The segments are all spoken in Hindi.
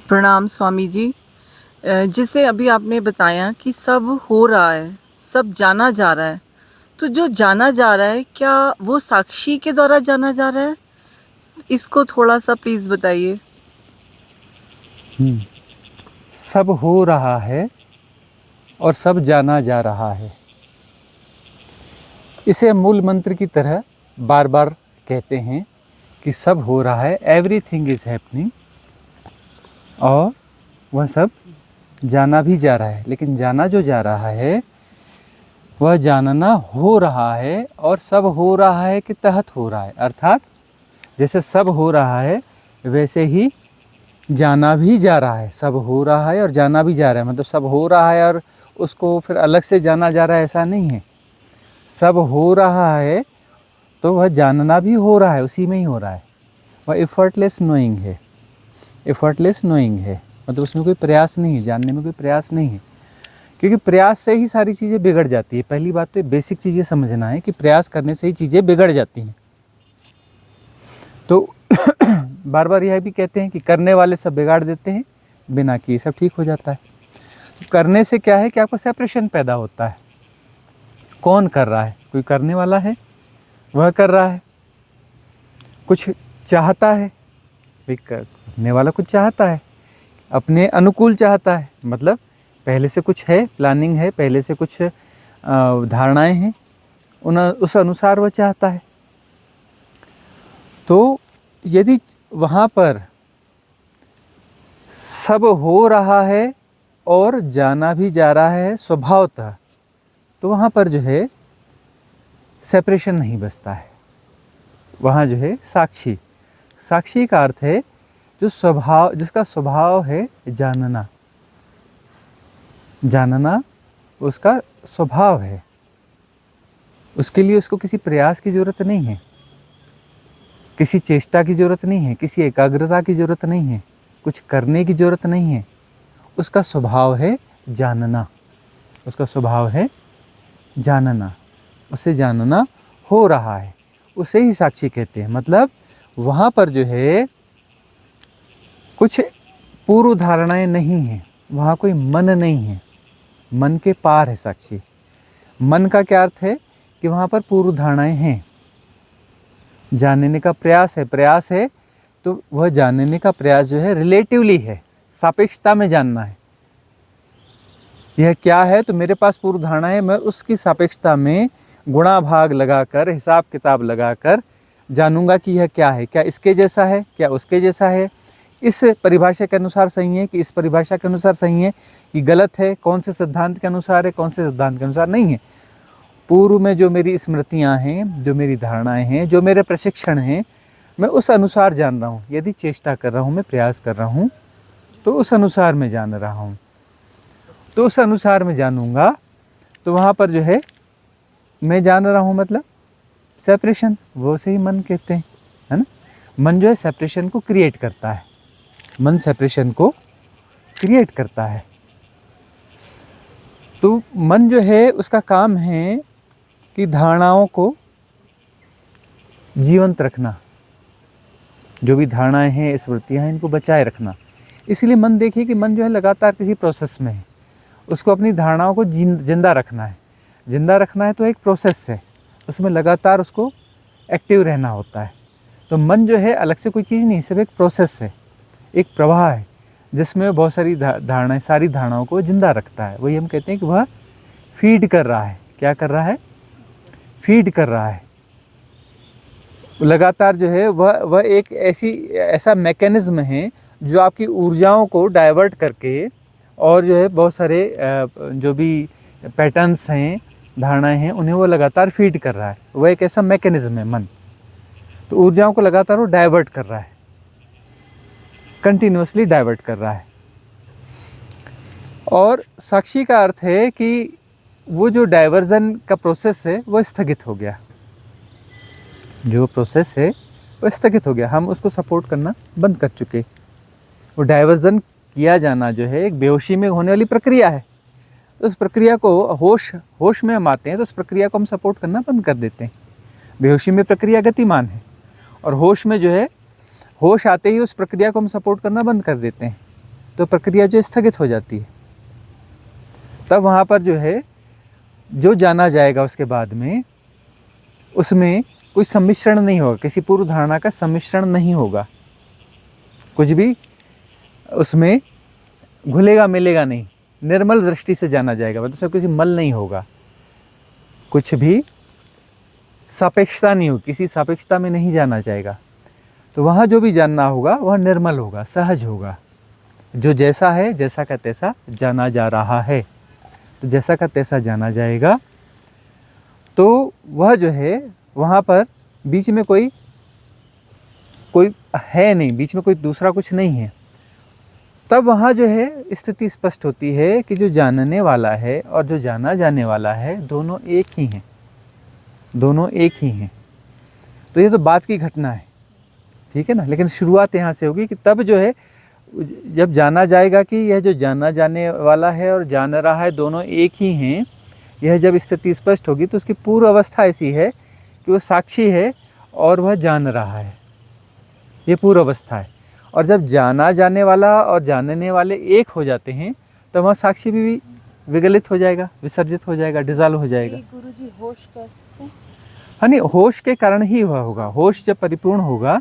प्रणाम स्वामी जी। जैसे अभी आपने बताया कि सब हो रहा है, सब जाना जा रहा है, तो जो जाना जा रहा है क्या वो साक्षी के द्वारा जाना जा रहा है? इसको थोड़ा सा प्लीज बताइए। सब हो रहा है और सब जाना जा रहा है। इसे मूल मंत्र की तरह बार बार कहते हैं कि सब हो रहा है, एवरीथिंग इज हैपनिंग, और वह सब जाना भी जा रहा है। लेकिन जाना जो जा रहा है वह जानना हो रहा है, और सब हो रहा है के तहत हो रहा है। अर्थात जैसे सब हो रहा है वैसे ही जाना भी जा रहा है। सब हो रहा है और जाना भी जा रहा है, मतलब सब हो रहा है और उसको फिर अलग से जाना जा रहा है, ऐसा नहीं है। सब हो रहा है तो वह जानना भी हो रहा है, उसी में ही हो रहा है। वह एफर्टलेस नोइंग है, एफर्टलेस नोइंग है, मतलब उसमें कोई प्रयास नहीं है, जानने में कोई प्रयास नहीं है। क्योंकि प्रयास से ही सारी चीज़ें बिगड़ जाती है। पहली बात तो बेसिक चीज़ें समझना है कि प्रयास करने से ही चीज़ें बिगड़ जाती हैं। तो बार बार यह भी कहते हैं कि करने वाले सब बिगाड़ देते हैं, बिना किए सब ठीक हो जाता है। तो करने से क्या है कि आपको सेपरेशन पैदा होता है। कौन कर रहा है? कोई करने वाला है, वह कर रहा है। कुछ चाहता है, करने वाला कुछ चाहता है, अपने अनुकूल चाहता है, मतलब पहले से कुछ है, प्लानिंग है, पहले से कुछ धारणाएं हैं, उस अनुसार वह चाहता है। तो यदि वहाँ पर सब हो रहा है और जाना भी जा रहा है स्वभावतः, तो वहाँ पर जो है सेपरेशन नहीं बचता है। वहाँ जो है साक्षी, साक्षी का अर्थ है जो स्वभाव, जिसका स्वभाव है जानना। जानना उसका स्वभाव है, उसके लिए उसको किसी प्रयास की ज़रूरत नहीं है, किसी चेष्टा की ज़रूरत नहीं है, किसी एकाग्रता की ज़रूरत नहीं है, कुछ करने की ज़रूरत नहीं है। उसका स्वभाव है जानना, उसका स्वभाव है जानना, उसे जानना हो रहा है, उसे ही साक्षी कहते हैं। मतलब वहाँ पर जो है कुछ पूर्व धारणाएं नहीं हैं, वहाँ कोई मन नहीं है, मन के पार है साक्षी। मन का क्या अर्थ है कि वहाँ पर पूर्व धारणाएं हैं, जानने का प्रयास है तो वह जानने का प्रयास जो है रिलेटिवली है, सापेक्षता में जानना है। यह क्या है तो मेरे पास पूर्व धारणा है, मैं उसकी सापेक्षता में गुणा भाग लगाकर, हिसाब किताब लगाकर जानूंगा कि यह क्या है, क्या इसके जैसा है, क्या उसके जैसा है, इस परिभाषा के अनुसार सही है कि इस परिभाषा के अनुसार सही है कि गलत है, कौन से सिद्धांत के अनुसार है, कौन से सिद्धांत के अनुसार नहीं है। पूर्व में जो मेरी स्मृतियाँ हैं, जो मेरी धारणाएं हैं, जो मेरे प्रशिक्षण हैं, मैं उस अनुसार जान रहा हूँ। यदि चेष्टा कर रहा हूँ, मैं प्रयास कर रहा हूँ, तो उस अनुसार मैं जान रहा हूँ। तो उस अनुसार मैं जानूंगा तो वहाँ पर जो है मैं जान रहा हूँ, मतलब सेपरेशन, वो से ही मन कहते हैं, है ना। मन जो है सेपरेशन को क्रिएट करता है, मन सेपरेशन को क्रिएट करता है। तो मन जो है उसका काम है कि धारणाओं को जीवंत रखना, जो भी धारणाएं हैं, स्मृतियाँ हैं, इनको बचाए रखना। इसलिए मन, देखिए कि मन जो है लगातार किसी प्रोसेस में है, उसको अपनी धारणाओं को जिंदा रखना है। जिंदा रखना है तो एक प्रोसेस है, उसमें लगातार उसको एक्टिव रहना होता है। तो मन जो है अलग से कोई चीज़ नहीं, सिर्फ एक प्रोसेस है, एक प्रवाह है, जिसमें बहुत सारी धारणाएं, सारी धारणाओं को जिंदा रखता है। वही हम कहते हैं कि वह फीड कर रहा है। क्या कर रहा है? फीड कर रहा है। लगातार जो है वह एक ऐसा मैकेनिज्म है जो आपकी ऊर्जाओं को डाइवर्ट करके, और जो है बहुत सारे जो भी पैटर्न्स हैं, धारणाएं हैं, उन्हें वो लगातार फीड कर रहा है। वह एक ऐसा मैकेनिज्म है मन। तो ऊर्जाओं को लगातार वो डाइवर्ट कर रहा है, कंटिन्यूअसली डाइवर्ट कर रहा है। और साक्षी का अर्थ है कि वो जो डाइवर्जन का प्रोसेस है वो स्थगित हो गया, जो प्रोसेस है वो स्थगित हो गया, हम उसको सपोर्ट करना बंद कर चुके। वो डाइवर्जन किया जाना जो है एक बेहोशी में होने वाली प्रक्रिया है। उस प्रक्रिया को होश में हम आते हैं तो उस प्रक्रिया को हम सपोर्ट करना बंद कर देते हैं। बेहोशी में प्रक्रिया गतिमान है, और होश में जो है, होश आते ही उस प्रक्रिया को हम सपोर्ट करना बंद कर देते हैं। तो प्रक्रिया जो स्थगित हो जाती है। तब वहाँ पर जो है जो जाना जाएगा उसके बाद में, उसमें कोई सम्मिश्रण नहीं होगा, किसी पूर्व धारणा का सम्मिश्रण नहीं होगा, कुछ भी उसमें घुलेगा मिलेगा नहीं, निर्मल दृष्टि से जाना जाएगा, मतलब उसमें कुछ मल नहीं होगा, कुछ भी सापेक्षता नहीं होगी, किसी सापेक्षता में नहीं जाना जाएगा। तो वहाँ जो भी जानना होगा वह निर्मल होगा, सहज होगा, जो जैसा है जैसा का तैसा जाना जा रहा है। तो जैसा का तैसा जाना जाएगा, तो वह जो है वहाँ पर बीच में कोई है नहीं, बीच में कोई दूसरा कुछ नहीं है। तब वहाँ जो है स्थिति स्पष्ट होती है कि जो जानने वाला है और जो जाना जाने वाला है दोनों एक ही हैं, दोनों एक ही हैं। तो ये तो बात की घटना है, ठीक है ना। लेकिन शुरुआत यहाँ से होगी कि तब जो है जब जाना जाएगा कि यह जो जाना जाने वाला है और जान रहा है दोनों एक ही हैं, यह जब स्थिति स्पष्ट होगी तो उसकी पूर्व अवस्था ऐसी है कि वो साक्षी है और वह जान रहा है, ये पूर्व अवस्था है। और जब जाना जाने वाला और जानने वाले एक हो जाते हैं तो वह साक्षी भी विगलित हो जाएगा, विसर्जित हो जाएगा, डिजॉल्व हो जाएगा। गुरुजी होश कह सकते हैं? हाँ नहीं, होश के कारण ही हुआ होगा। होश जब परिपूर्ण होगा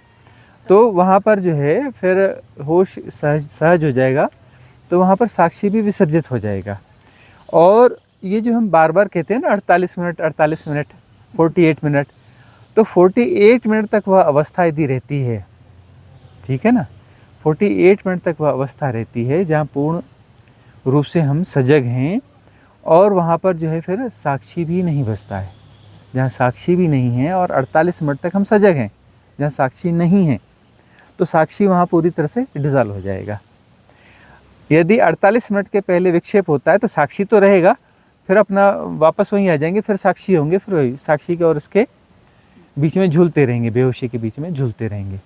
तो वहाँ पर जो है फिर होश सहज हो जाएगा, तो वहाँ पर साक्षी भी विसर्जित हो जाएगा। और ये जो हम बार बार कहते हैं ना 48 मिनट 48 मिनट, तो 48 मिनट तक वह अवस्था यदि रहती है, ठीक है ना, 48 मिनट तक वह अवस्था रहती है जहाँ पूर्ण रूप से हम सजग हैं, और वहाँ पर जो है फिर साक्षी भी नहीं बचता है। जहाँ साक्षी भी नहीं है और 48 मिनट तक हम सजग हैं, जहाँ साक्षी नहीं है, तो साक्षी वहाँ पूरी तरह से डिसॉल्व हो जाएगा। यदि 48 मिनट के पहले विक्षेप होता है तो साक्षी तो रहेगा, फिर अपना वापस वहीं आ जाएंगे, फिर साक्षी होंगे, फिर वही साक्षी के और उसके बीच में झूलते रहेंगे, बेहोशी के बीच में झूलते रहेंगे।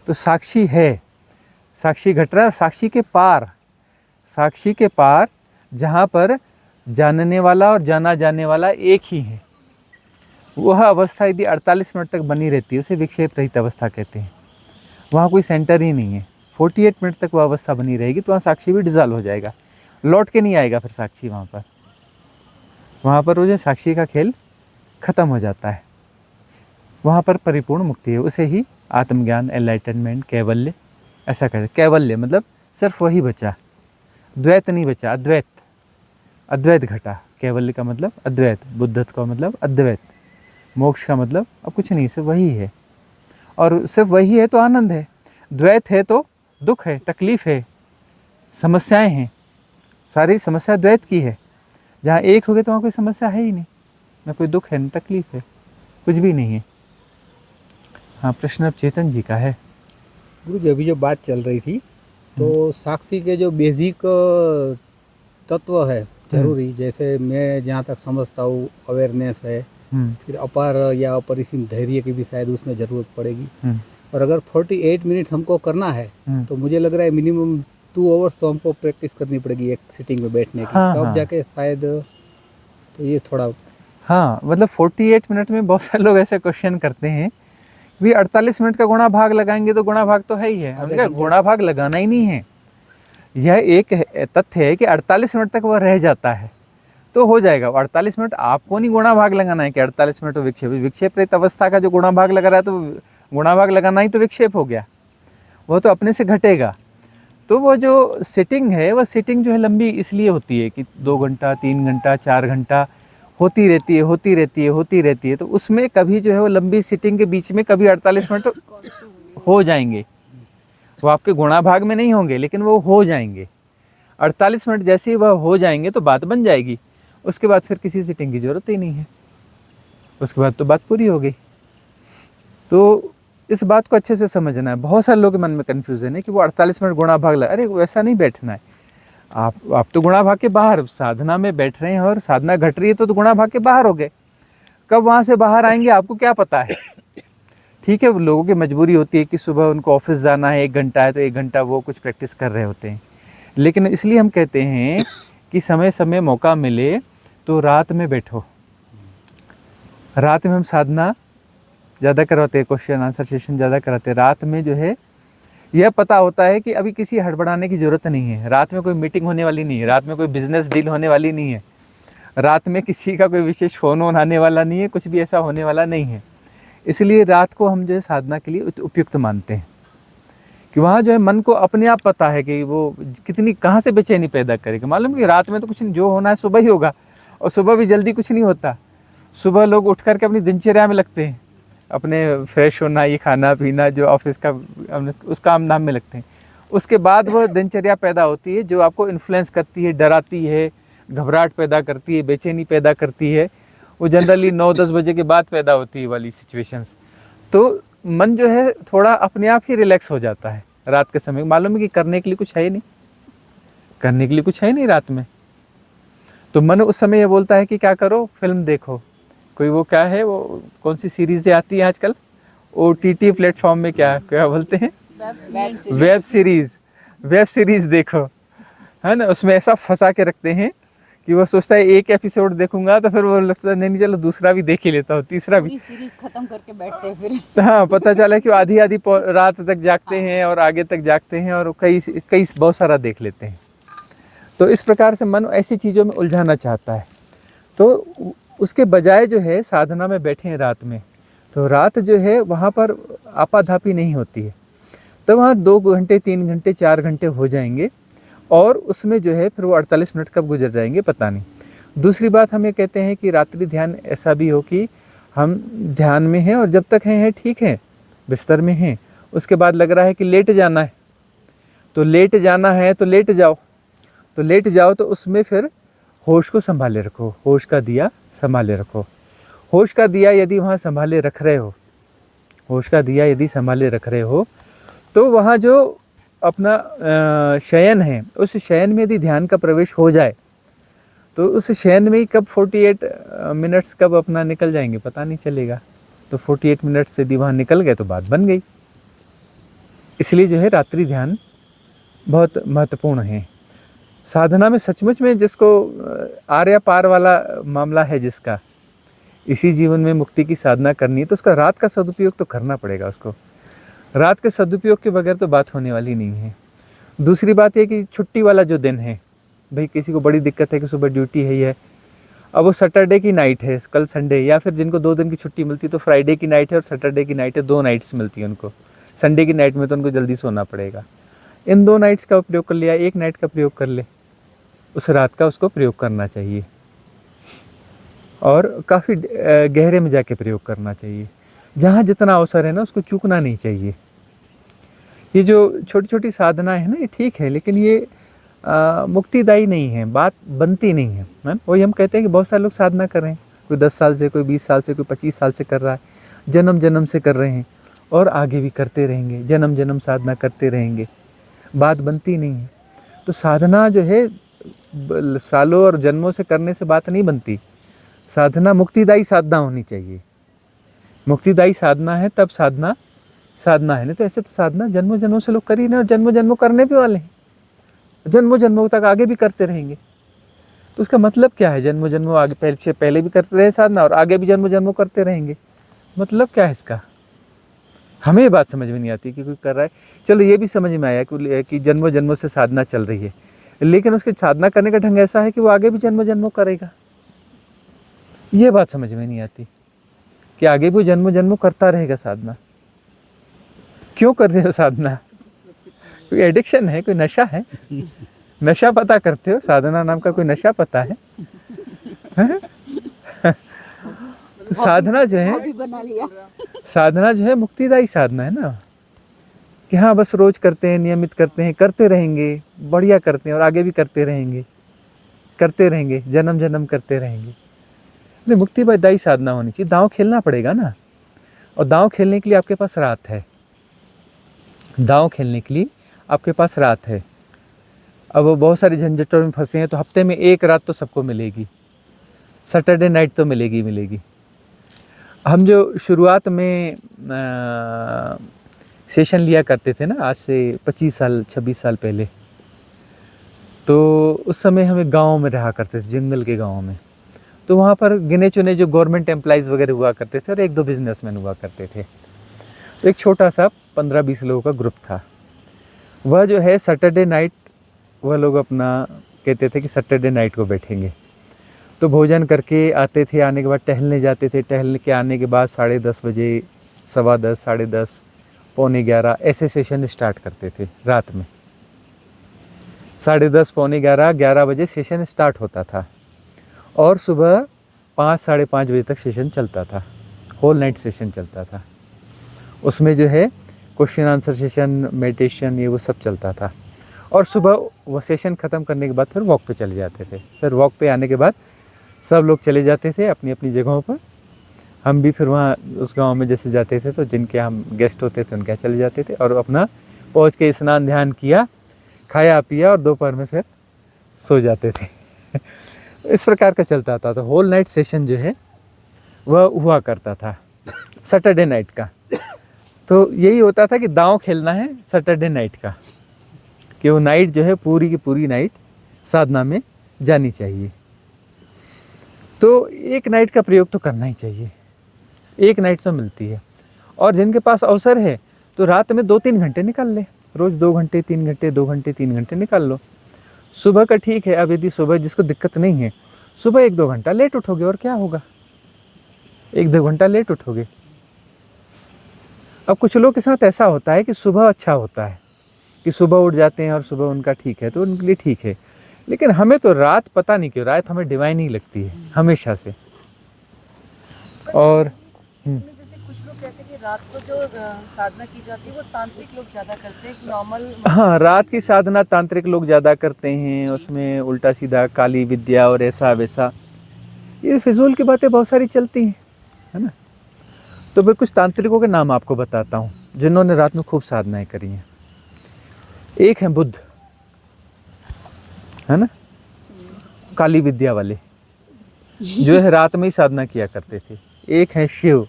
तो साक्षी है, साक्षी घट रहा है, और साक्षी के पार जहाँ पर जानने वाला और जाना जाने वाला एक ही है, वह अवस्था यदि 48 मिनट तक बनी रहती है उसे विक्षेप रहित अवस्था कहते हैं। वहाँ कोई सेंटर ही नहीं है, 48 मिनट तक वह अवस्था बनी रहेगी, तो वहाँ साक्षी भी डिसॉल्व हो जाएगा, लौट के नहीं आएगा फिर साक्षी वहाँ पर वो जो साक्षी का खेल खत्म हो जाता है। वहाँ पर परिपूर्ण मुक्ति है, उसे ही आत्मज्ञान, एनलाइटनमेंट, कैवल्य ऐसा कहते हैं। कैवल्य मतलब सिर्फ वही बचा, द्वैत नहीं बचा, अद्वैत घटा। कैवल्य का मतलब अद्वैत, बुद्धत्व का मतलब अद्वैत, मोक्ष का मतलब अब कुछ नहीं, सिर्फ वही है। और सिर्फ वही है तो आनंद है, द्वैत है तो दुख है, तकलीफ है, समस्याएं हैं, सारी समस्या द्वैत की है। जहाँ एक हो गए तो वहाँ कोई समस्या है ही नहीं, ना कोई दुख है, ना तकलीफ है, कुछ भी नहीं है। हाँ, प्रश्न अब चेतन जी का है। गुरु जी, अभी जो बात चल रही थी तो साक्षी के जो बेसिक तत्व है जरूरी, जैसे मैं जहाँ तक समझता हूँ अवेयरनेस है, फिर अपार या अपरिसीम धैर्य की भी शायद उसमें ज़रूरत पड़ेगी। और अगर 48 मिनट्स हमको करना है तो मुझे लग रहा है मिनिमम 2 आवर्स तो हमको प्रैक्टिस करनी पड़ेगी एक सिटिंग में बैठने की, तब जाके शायद। तो ये थोड़ा, हाँ, मतलब 48 मिनट में बहुत सारे लोग ऐसे क्वेश्चन करते हैं भी 48 मिनट का गुणा भाग लगाएंगे तो गुणा भाग तो है ही है। हमने गुणा भाग लगाना ही नहीं है, यह एक तथ्य है कि 48 मिनट तक वह रह जाता है तो हो जाएगा। 48 मिनट आपको नहीं गुणा भाग लगाना है कि 48 मिनट विक्षेप रहित अवस्था का जो गुणा भाग लगा रहा है तो गुणा भाग लगाना ही तो विक्षेप हो गया, वह तो अपने से घटेगा। तो वो जो सिटिंग है, वह सिटिंग जो है लंबी इसलिए होती है कि 2 घंटा 3 घंटा 4 घंटा होती रहती है। तो उसमें कभी जो है वो लंबी सिटिंग के बीच में कभी 48 मिनट हो जाएंगे, वो आपके गुणा भाग में नहीं होंगे लेकिन वो हो जाएंगे। 48 मिनट जैसे ही वह हो जाएंगे तो बात बन जाएगी, उसके बाद फिर किसी सिटिंग की ज़रूरत ही नहीं है, उसके बाद तो बात पूरी हो गई। तो इस बात को अच्छे से समझना है। बहुत सारे लोगों के मन में कन्फ्यूज़न है कि वो 48 मिनट गुणा भाग लगा, अरे वैसा नहीं बैठना है। आप तो गुणा भाग के बाहर साधना में बैठ रहे हैं और साधना घट रही है तो गुणा भाग के बाहर हो गए, कब वहाँ से बाहर आएंगे आपको क्या पता है। ठीक है, लोगों की मजबूरी होती है कि सुबह उनको ऑफिस जाना है, 1 घंटा है तो 1 घंटा वो कुछ प्रैक्टिस कर रहे होते हैं, लेकिन इसलिए हम कहते हैं कि समय समय मौका मिले तो रात में बैठो। रात में हम साधना ज़्यादा करवाते हैं, क्वेश्चन आंसर सेशन ज़्यादा कराते हैं। रात में जो है यह पता होता है कि अभी किसी हड़बड़ाने की ज़रूरत नहीं है, रात में कोई मीटिंग होने वाली नहीं है, रात में कोई बिजनेस डील होने वाली नहीं है, रात में किसी का कोई विशेष फ़ोन वोन आने वाला नहीं है, कुछ भी ऐसा होने वाला नहीं है। इसलिए रात को हम जो है साधना के लिए उपयुक्त मानते हैं कि वहाँ जो है मन को अपने आप पता है कि वो कितनी कहाँ से बेचैनी पैदा करेगा। मालूम है कि रात में तो कुछ नहीं, जो होना है सुबह ही होगा, और सुबह भी जल्दी कुछ नहीं होता। सुबह लोग उठ करके अपनी दिनचर्या में लगते हैं, अपने फ्रेश होना, ये खाना पीना, जो ऑफिस का उस काम नाम में लगते हैं। उसके बाद वो दिनचर्या पैदा होती है जो आपको इन्फ्लुएंस करती है, डराती है, घबराहट पैदा करती है, बेचैनी पैदा करती है। वो जनरली 9-10 बजे के बाद पैदा होती है वाली सिचुएशंस। तो मन जो है थोड़ा अपने आप ही रिलैक्स हो जाता है रात के समय। मालूम है कि करने के लिए कुछ है ही नहीं, करने के लिए कुछ है ही नहीं रात में। तो मन उस समय ये बोलता है कि क्या करो, फिल्म देखो, कोई वो क्या है, वो कौन सी सीरीज़ें आती हैं आजकल OTT प्लेटफॉर्म में, क्या क्या बोलते हैं, वेब सीरीज़ देखो, है ना। उसमें ऐसा फंसा के रखते हैं कि वो सोचता है एक एपिसोड देखूंगा तो फिर वो लगता है नहीं चलो दूसरा भी देख ही लेता हूँ, तीसरा भी। पूरी सीरीज खत्म करके बैठते हैं फिर। हाँ, पता चला कि वो आधी रात तक जागते हैं और आगे तक जागते हैं और कई बहुत सारा देख लेते हैं। तो इस प्रकार से मन ऐसी चीज़ों में उलझाना चाहता है। तो उसके बजाय जो है साधना में बैठे हैं रात में, तो रात जो है वहाँ पर आपाधापी नहीं होती है। तो वहाँ 2 घंटे 3 घंटे 4 घंटे हो जाएंगे और उसमें जो है फिर वो 48 मिनट कब गुजर जाएंगे पता नहीं। दूसरी बात हम ये कहते हैं कि रात्रि ध्यान ऐसा भी हो कि हम ध्यान में हैं और जब तक हैं ठीक है, बिस्तर में हैं, उसके बाद लग रहा है कि लेट जाना है, तो लेट जाना है तो लेट जाओ, तो लेट जाओ। तो उसमें फिर होश को संभाले रखो, होश का दिया संभाले रखो। होश का दिया यदि वहाँ संभाले रख रहे हो, होश का दिया यदि संभाले रख रहे हो, तो वहाँ जो अपना शयन है, उस शयन में यदि ध्यान का प्रवेश हो जाए तो उस शयन में ही कब 48 मिनट्स कब अपना निकल जाएंगे पता नहीं चलेगा। तो 48 मिनट्स यदि वहाँ निकल गए तो बात बन गई। इसलिए जो है रात्रि ध्यान बहुत महत्वपूर्ण है। साधना में सचमुच में जिसको आर्या पार वाला मामला है, जिसका इसी जीवन में मुक्ति की साधना करनी है, तो उसका रात का सदुपयोग तो करना पड़ेगा उसको। रात के सदुपयोग के बगैर तो बात होने वाली नहीं है। दूसरी बात यह कि छुट्टी वाला जो दिन है, भाई किसी को बड़ी दिक्कत है कि सुबह ड्यूटी है, ये अब वो सैटरडे की नाइट है, कल संडे, या फिर जिनको 2 दिन की छुट्टी मिलती तो फ्राइडे की नाइट है और सैटरडे की नाइट है, 2 नाइट्स मिलती है उनको। संडे की नाइट में तो उनको जल्दी सोना पड़ेगा। इन 2 नाइट्स का प्रयोग कर लिया, 1 नाइट का प्रयोग कर ले, उस रात का उसको प्रयोग करना चाहिए और काफ़ी गहरे में जाके प्रयोग करना चाहिए। जहाँ जितना अवसर है ना उसको चूकना नहीं चाहिए। ये जो छोटी छोटी साधनाएं है ना, ये ठीक है, लेकिन ये मुक्तिदायी नहीं है, बात बनती नहीं है। वही हम कहते हैं कि बहुत सारे लोग साधना कर रहे हैं, कोई 10 साल से, कोई 20 साल से, कोई 25 साल से कर रहा है, जन्म जन्म से कर रहे हैं और आगे भी करते रहेंगे, जन्म जन्म साधना करते रहेंगे, बात बनती नहीं है। तो साधना जो है सालों और जन्मों से करने से बात नहीं बनती। साधना मुक्तिदायी साधना होनी चाहिए। मुक्तिदायी साधना है तब साधना है, नहीं तो ऐसे तो साधना जन्मों जन्मों से लोग कर ही नहीं और जन्मों जन्मों करने भी वाले हैं, जन्मों जन्मों तक आगे भी करते रहेंगे। तो उसका मतलब क्या है? जन्मों जन्मों आगे पहले भी करते रहे साधना और आगे भी जन्मों जन्मों करते रहेंगे, मतलब क्या है इसका? हमें ये बात समझ में नहीं आती कि कोई कर रहा है। चलो ये भी समझ में आया कि जन्मों जन्मों से साधना चल रही है, लेकिन उसके साधना करने का ढंग ऐसा है कि वो आगे भी जन्मों जन्मों करेगा। ये बात समझ में नहीं आती कि आगे भी जन्मों जन्मों करता रहेगा साधना। क्यों कर रहे हो साधना? कोई एडिक्शन है, कोई नशा है? नशा पता करते हो? साधना नाम का कोई नशा पता है? तो साधना जो है, साधना जो है मुक्तिदायी साधना है ना, कि हाँ बस रोज करते हैं, नियमित करते हैं, करते रहेंगे, बढ़िया करते हैं और आगे भी करते रहेंगे, जन्म जन्म करते रहेंगे। तो मुक्तिदायी साधना होनी चाहिए। दांव खेलना पड़ेगा ना, और दांव खेलने के लिए आपके पास रात है, दांव खेलने के लिए आपके पास रात है। अब वो बहुत सारी झंझटों में फंसे हैं, तो हफ्ते में 1 रात तो सबको मिलेगी, सैटरडे नाइट तो मिलेगी। हम जो शुरुआत में सेशन लिया करते थे ना, आज से 25 साल 26 साल पहले, तो उस समय हमें गाँव में रहा करते थे, जंगल के गाँव में। तो वहाँ पर गिने चुने जो गवर्नमेंट एम्प्लॉइज़ वगैरह हुआ करते थे और 1-2 बिजनेसमैन हुआ करते थे। तो एक छोटा सा 15-20 लोगों का ग्रुप था। वह जो है सैटरडे नाइट, वह लोग अपना कहते थे कि सैटरडे नाइट को बैठेंगे। तो भोजन करके आते थे, आने के बाद टहलने जाते थे, टहल के आने के बाद 10:30 बजे, 10:15, 10:30, 10:45 ऐसे सेशन स्टार्ट करते थे रात में। 10:30, 10:45, 11 बजे सेशन स्टार्ट होता था और सुबह 5, 5:30 बजे तक सेशन चलता था। होल नाइट सेशन चलता था। उसमें जो है क्वेश्चन आंसर सेशन, मेडिटेशन, ये वो सब चलता था। और सुबह वो सेशन ख़त्म करने के बाद फिर वॉक पे चले जाते थे। फिर वॉक पे आने के बाद सब लोग चले जाते थे अपनी अपनी जगहों पर। हम भी फिर वहाँ उस गांव में जैसे जाते थे तो जिनके हम गेस्ट होते थे उनके यहाँ चले जाते थे और अपना पहुँच के स्नान ध्यान किया, खाया पिया और दोपहर में फिर सो जाते थे। इस प्रकार का चलता था। तो होल नाइट सेशन जो है वह हुआ करता था सैटरडे नाइट का। तो यही होता था कि दांव खेलना है सैटरडे नाइट का, कि वो नाइट जो है पूरी की पूरी नाइट साधना में जानी चाहिए। तो एक नाइट का प्रयोग तो करना ही चाहिए, एक नाइट तो मिलती है। और जिनके पास अवसर है तो रात में 2-3 घंटे निकाल ले, रोज़ 2 घंटे 3 घंटे 2 घंटे 3 घंटे निकाल लो। सुबह का ठीक है, अब यदि सुबह जिसको दिक्कत नहीं है, सुबह 1-2 घंटा लेट उठोगे और क्या होगा, 1-2 घंटा लेट उठोगे। अब कुछ लोग के साथ ऐसा होता है कि सुबह अच्छा होता है कि सुबह उठ जाते हैं और सुबह उनका ठीक है, तो उनके लिए ठीक है। लेकिन हमें तो रात, पता नहीं क्यों रात हमें डिवाइन ही लगती है हमेशा से। और इसमें जैसे कुछ लोग कहते हैं कि रात को जो साधना की जाती है वो तांत्रिक लोग ज़्यादा करते हैं, नॉर्मल। हाँ, रात की साधना तांत्रिक लोग ज़्यादा करते हैं, उसमें उल्टा सीधा काली विद्या और ऐसा वैसा, ये फिजूल की बातें बहुत सारी चलती हैं, है ना। तो मैं कुछ तांत्रिकों के नाम आपको बताता हूँ जिन्होंने रात में खूब साधनाएं करी हैं। एक है बुद्ध, है ना, काली विद्या वाले जो है रात में ही साधना किया करते थे। एक है शिव,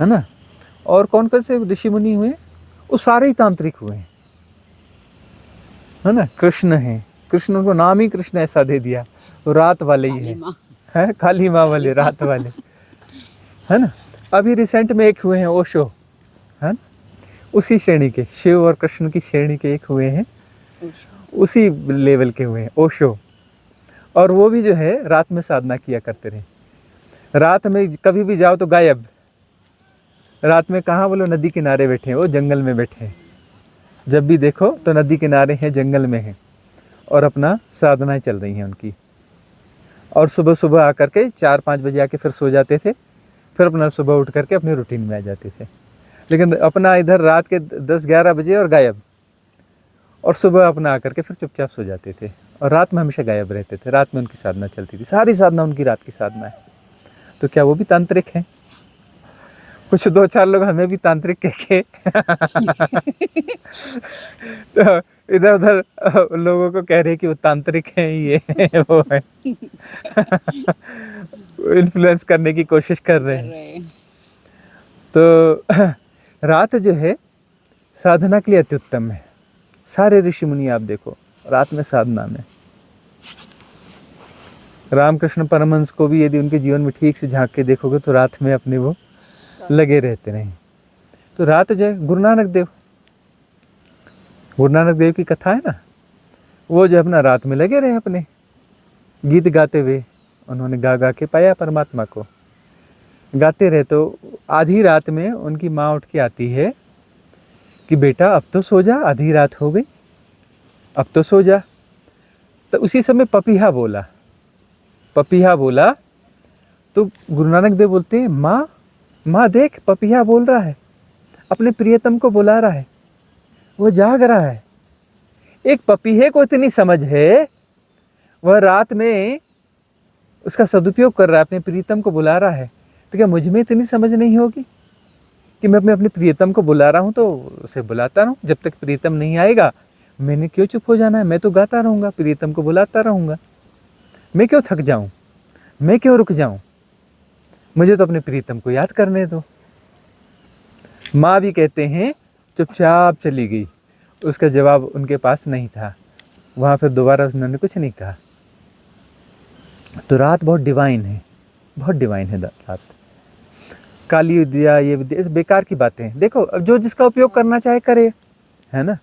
है ना। और कौन कौन से ऋषि मुनि हुए, वो सारे ही तांत्रिक हुए हैं, है ना। कृष्ण है, कृष्ण को नाम ही कृष्ण ऐसा दे दिया, वो रात वाले ही है, काली माँ वाले, रात वाले, है ना। अभी रिसेंट में एक हुए हैं ओशो, है ना, उसी श्रेणी के, शिव और कृष्ण की श्रेणी के एक हुए हैं, उसी लेवल के हुए हैं ओशो। और वो भी जो है रात में साधना किया करते रहे। रात में कभी भी जाओ तो गायब, रात में कहाँ बोलो, नदी किनारे बैठे हैं, वो जंगल में बैठे हैं। जब भी देखो तो नदी किनारे हैं, जंगल में हैं और अपना साधनाएं चल रही हैं उनकी। और सुबह सुबह आकर के 4-5 बजे आके फिर सो जाते थे, फिर अपना सुबह उठ करके अपने रूटीन में आ जाते थे। लेकिन अपना इधर रात के 10-11 बजे और गायब, और सुबह अपना आकर के फिर चुपचाप सो जाते थे। और रात में हमेशा गायब रहते थे, रात में उनकी साधना चलती थी, सारी साधना उनकी रात की साधना है। तो क्या वो भी तांत्रिक हैं? कुछ 2-4 लोग हमें भी तांत्रिक कह के तो इधर उधर लोगों को कह रहे कि वो तांत्रिक हैं, ये वो है इन्फ्लुएंस करने की कोशिश कर रहे हैं। तो रात जो है साधना के लिए अति उत्तम है। सारे ऋषि मुनि आप देखो रात में साधना में। रामकृष्ण परमहंस को भी यदि उनके जीवन में ठीक से झांक के देखोगे तो रात में अपने वो लगे रहते रहे। तो रात जो है गुरु नानक देव की कथा है ना, वो जो अपना रात में लगे रहे अपने गीत गाते हुए, उन्होंने गा गा के पाया परमात्मा को, गाते रहे। तो आधी रात में उनकी माँ उठ के आती है कि बेटा अब तो सो जा, आधी रात हो गई, अब तो सो जा। तो उसी समय पपीहा बोला तो गुरु नानक देव बोलते हैं, माँ देख पपीहा बोल रहा है, अपने प्रियतम को बुला रहा है, वो जाग रहा है। एक पपीहे को इतनी समझ है, वह रात में उसका सदुपयोग कर रहा है, अपने प्रियतम को बुला रहा है। तो क्या मुझ में इतनी समझ नहीं होगी कि मैं अपने प्रियतम को बुला रहा हूँ तो उसे बुलाता रहूँ, जब तक प्रियतम नहीं आएगा मैंने क्यों चुप हो जाना है, मैं तो गाता रहूँगा, प्रियतम को बुलाता रहूँगा। मैं क्यों थक जाऊँ, मैं क्यों रुक जाऊँ, मुझे तो अपने प्रीतम को याद करने दो। माँ भी कहते हैं चुपचाप चली गई, उसका जवाब उनके पास नहीं था। वहाँ फिर दोबारा उन्होंने कुछ नहीं कहा। तो रात बहुत डिवाइन है, बहुत डिवाइन है रात। काली विद्या, ये विद्या बेकार की बातें हैं। देखो अब जो जिसका उपयोग करना चाहे करे, है ना।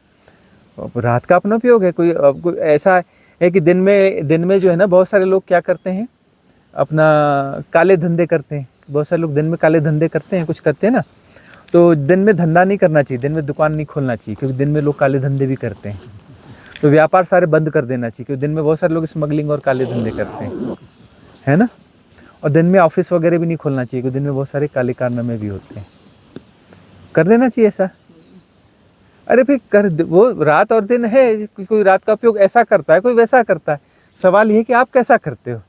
अब रात का अपना उपयोग है। कोई ऐसा है कि दिन में जो है ना, बहुत सारे लोग क्या करते हैं, अपना काले धंधे करते हैं। बहुत सारे लोग दिन में काले धंधे करते हैं, कुछ करते हैं ना। तो दिन में धंधा नहीं करना चाहिए, दिन में दुकान नहीं खोलना चाहिए, क्योंकि दिन में लोग काले धंधे भी करते हैं। तो व्यापार सारे बंद कर देना चाहिए, क्योंकि दिन में बहुत सारे लोग स्मगलिंग और काले धंधे करते हैं, है ना। और दिन में ऑफिस वगैरह भी नहीं खोलना चाहिए, क्योंकि दिन में बहुत सारे काले कारनामे भी होते हैं। कर देना चाहिए ऐसा। अरे भाई वो रात और दिन है, कोई रात का उपयोग ऐसा करता है, कोई वैसा करता है। सवाल ये कि आप कैसा करते हो।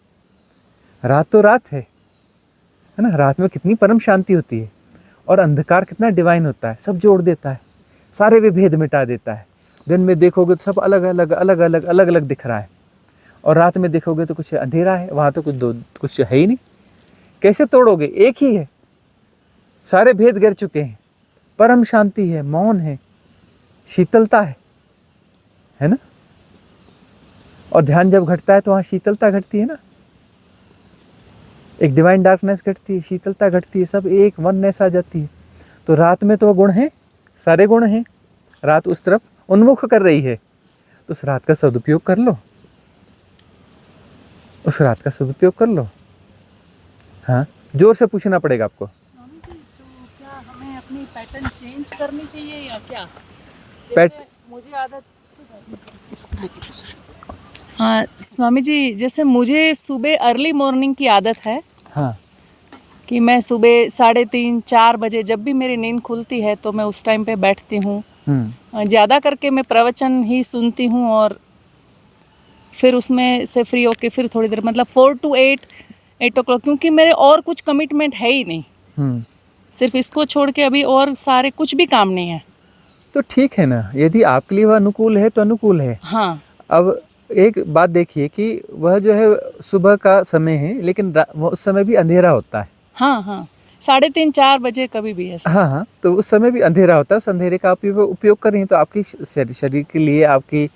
रात तो रात है ना। रात में कितनी परम शांति होती है, और अंधकार कितना डिवाइन होता है, सब जोड़ देता है, सारे विभेद मिटा देता है। दिन में देखोगे तो सब अलग अलग दिख रहा है, और रात में देखोगे तो कुछ अंधेरा है, वहाँ तो कुछ है ही नहीं। कैसे तोड़ोगे? एक ही है, सारे भेद गिर चुके हैं, परम शांति है, मौन है, शीतलता है ना। और ध्यान जब घटता है तो वहाँ शीतलता घटती है ना, एक डिवाइन डार्कनेस घटती है, शीतलता घटती है, सब एक वननेस आ जाती है। तो रात में तो गुण हैं, सारे गुण हैं, रात उस तरफ उन्मुख कर रही है, तो उस रात का सदुपयोग कर लो, उस रात का सदुपयोग कर लो। हाँ, जोर से पूछना पड़ेगा आपको। स्वामी जी, तो क्या हमें अपनी पैटर्न चेंज करनी चाहिए या क्या? मुझे आदत, हाँ स्वामी जी, जैसे मुझे सुबह अर्ली मॉर्निंग की आदत है। हाँ, कि मैं सुबह 3:30-4 बजे जब भी मेरी नींद खुलती है तो मैं उस टाइम पे बैठती हूँ। ज़्यादा करके मैं प्रवचन ही सुनती हूँ, और फिर उसमें से फ्री होके फिर थोड़ी देर, मतलब 4 to 8 o'clock, क्योंकि मेरे और कुछ कमिटमेंट है ही नहीं। सिर्फ इसको छोड़ के अभी और सारे कुछ भी काम नहीं है। तो ठीक है ना, यदि आपके लिए वह अनुकूल है तो अनुकूल है। हाँ, अब एक बात देखिए कि वह जो है सुबह का समय है, लेकिन उस समय भी अंधेरा होता है। हाँ, 3:30-4 बजे कभी भी ऐसा। हाँ, तो उस समय भी अंधेरा होता है। उस अंधेरे का आप उपयोग कर रही हैं, तो आपकी शरीर के लिए, आपकी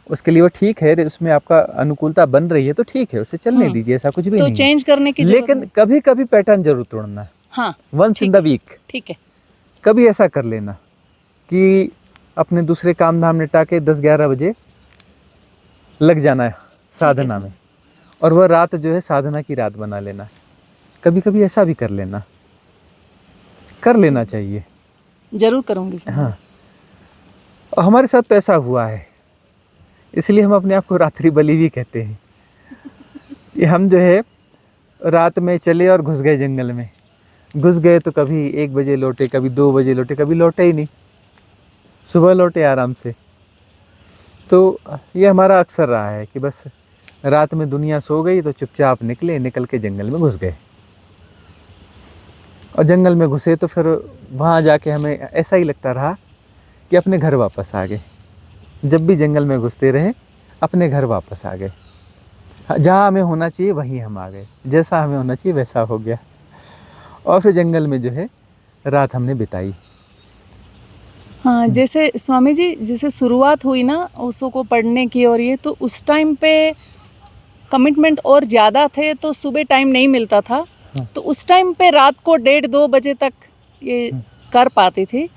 उसके लिए वो ठीक है, उसमें आपका अनुकूलता बन रही है, तो ठीक है, उसे चलने दीजिए, ऐसा कुछ भी तो नहीं चेंज करने की है। जरूरत लेकिन कभी कभी पैटर्न जरूर तोड़ना है। हाँ, वंस इन द वीक, ठीक है। कभी ऐसा कर लेना कि अपने दूसरे काम धाम निपटा के 10-11 बजे लग जाना है साधना में, और वह रात जो है साधना की रात बना लेना। कभी कभी ऐसा भी कर लेना चाहिए। जरूर करूँगी। हाँ, हमारे साथ तो ऐसा हुआ है, इसलिए हम अपने आप को रात्रि बलि भी कहते हैं। कि हम जो है रात में चले और घुस गए जंगल में, घुस गए तो कभी 1 बजे लौटे, कभी 2 बजे लौटे, कभी लौटे ही नहीं, सुबह लौटे आराम से। तो ये हमारा अक्सर रहा है कि बस रात में दुनिया सो गई तो चुपचाप निकल के जंगल में घुस गए, और जंगल में घुसे तो फिर वहाँ जाके हमें ऐसा ही लगता रहा कि अपने घर वापस आ गए। जब भी जंगल में घुसते रहे, अपने घर वापस आ गए। जहाँ हमें होना चाहिए वहीं हम आ गए, जैसा हमें होना चाहिए वैसा हो गया। और फिर जंगल में जो है रात हमने बिताई। हाँ, जैसे स्वामी जी, जैसे शुरुआत हुई ना ओशो को पढ़ने की, और ये तो उस टाइम पे कमिटमेंट और ज़्यादा थे, तो सुबह टाइम नहीं मिलता था। तो उस टाइम पे रात को 1:30-2 बजे तक ये कर पाती थी,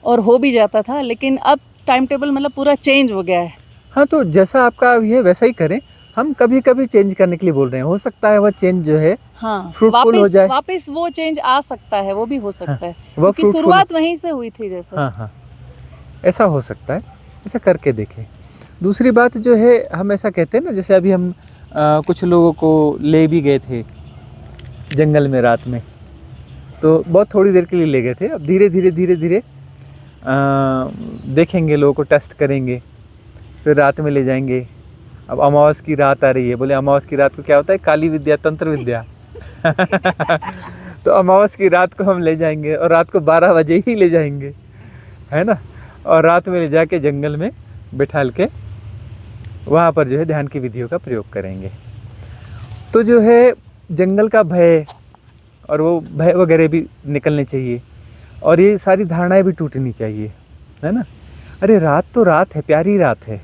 और हो भी जाता था। लेकिन अब टाइम टेबल मतलब पूरा चेंज हो गया है। हाँ, तो जैसा आपका ये वैसा ही करें। हम कभी कभी चेंज करने के लिए बोल रहे हैं, हो सकता है वह चेंज जो है हाँ, फ्रूटफुल हो जाए, वापस वो चेंज आ सकता है, वो भी हो सकता है, वो क्योंकि शुरुआत वहीं से हुई थी जैसे। हाँ, ऐसा हो सकता है, ऐसा करके देखें। दूसरी बात जो है, हम ऐसा कहते हैं ना, जैसे अभी हम कुछ लोगों को ले भी गए थे जंगल में रात में, तो बहुत थोड़ी देर के लिए ले गए थे। अब धीरे धीरे देखेंगे, लोगों को टेस्ट करेंगे, फिर रात में ले जाएंगे। अब अमावस की रात आ रही है, बोले अमावस की रात को क्या होता है? काली विद्या, तंत्र विद्या। तो अमावस की रात को हम ले जाएंगे, और रात को 12 बजे ही ले जाएंगे, है ना। और रात में ले जाके जंगल में बिठाल के वहाँ पर जो है ध्यान की विधियों का प्रयोग करेंगे। तो जो है जंगल का भय और वो भय वगैरह भी निकलने चाहिए, और ये सारी धारणाएं भी टूटनी चाहिए, है ना। अरे रात तो रात है, प्यारी रात है।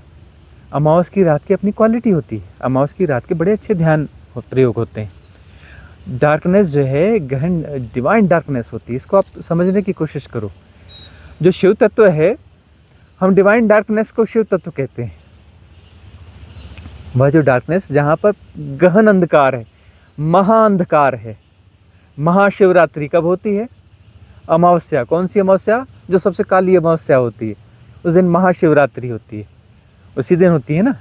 अमावस की रात की अपनी क्वालिटी होती है, अमावस की रात के बड़े अच्छे ध्यान प्रयोग होते हैं। डार्कनेस जो है गहन डिवाइन डार्कनेस होती है, इसको आप समझने की कोशिश करो। जो शिव तत्व है, हम डिवाइन डार्कनेस को शिव तत्व कहते हैं। वह जो डार्कनेस जहाँ पर गहन अंधकार है, महाअंधकार है। महाशिवरात्रि कब होती है? अमावस्या। कौन सी अमावस्या? जो सबसे काली अमावस्या होती है, उस दिन महाशिवरात्रि होती है, उसी दिन होती है ना।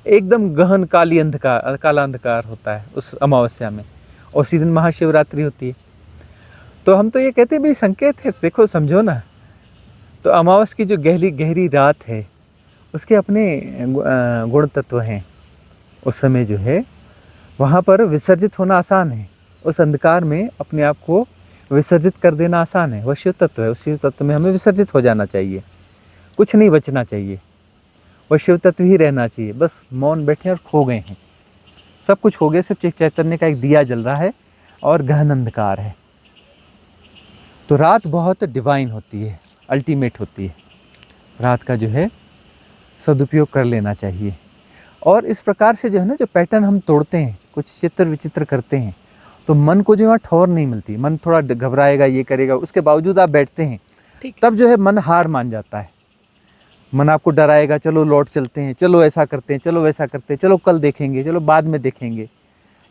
एकदम गहन काली अंधकार, काला अंधकार होता है उस अमावस्या में, और उसी दिन महाशिवरात्रि होती है। तो हम तो ये कहते हैं भाई संकेत है, देखो समझो ना। तो अमावस की जो गहरी गहरी रात है, उसके अपने गुण तत्व हैं। उस समय जो है वहाँ पर विसर्जित होना आसान है। उस अंधकार में अपने आप को विसर्जित कर देना आसान है। वह शिव तत्व है, उस शिव तत्व में हमें विसर्जित हो जाना चाहिए, कुछ नहीं बचना चाहिए। वह शिव तत्व ही रहना चाहिए। बस मौन बैठे और खो गए हैं, सब कुछ हो गया, सिर्फ चैतन्य का एक दिया जल रहा है और गहन अंधकार है। तो रात बहुत डिवाइन होती है, अल्टीमेट होती है। रात का जो है सदुपयोग कर लेना चाहिए। और इस प्रकार से जो है ना, जो पैटर्न हम तोड़ते हैं, कुछ चित्र विचित्र करते हैं, तो मन को जो है ठौर नहीं मिलती। मन थोड़ा घबराएगा, ये करेगा, उसके बावजूद आप बैठते हैं, तब जो है मन हार मान जाता है। मन आपको डराएगा, चलो लौट चलते हैं, चलो ऐसा करते हैं, चलो वैसा करते हैं, चलो कल देखेंगे, चलो बाद में देखेंगे,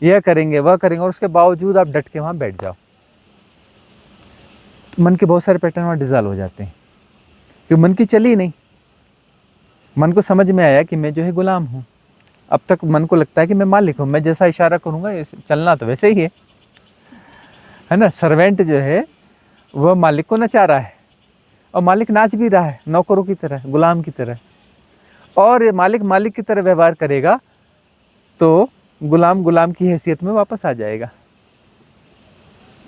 यह करेंगे वह करेंगे, और उसके बावजूद आप डट के वहाँ बैठ जाओ। मन के बहुत सारे पैटर्न वहाँ डिज़ॉल्व हो जाते हैं, क्योंकि मन की चली नहीं। मन को समझ में आया कि मैं जो है गुलाम हूँ। अब तक मन को लगता है कि मैं मालिक हूँ, मैं जैसा इशारा करूँगा चलना तो वैसे ही है ना। सर्वेंट जो है वह मालिक को नचा रहा है, और मालिक नाच भी रहा है, नौकरों की तरह, गुलाम की तरह। और ये मालिक मालिक की तरह व्यवहार करेगा तो गुलाम गुलाम की हैसियत में वापस आ जाएगा।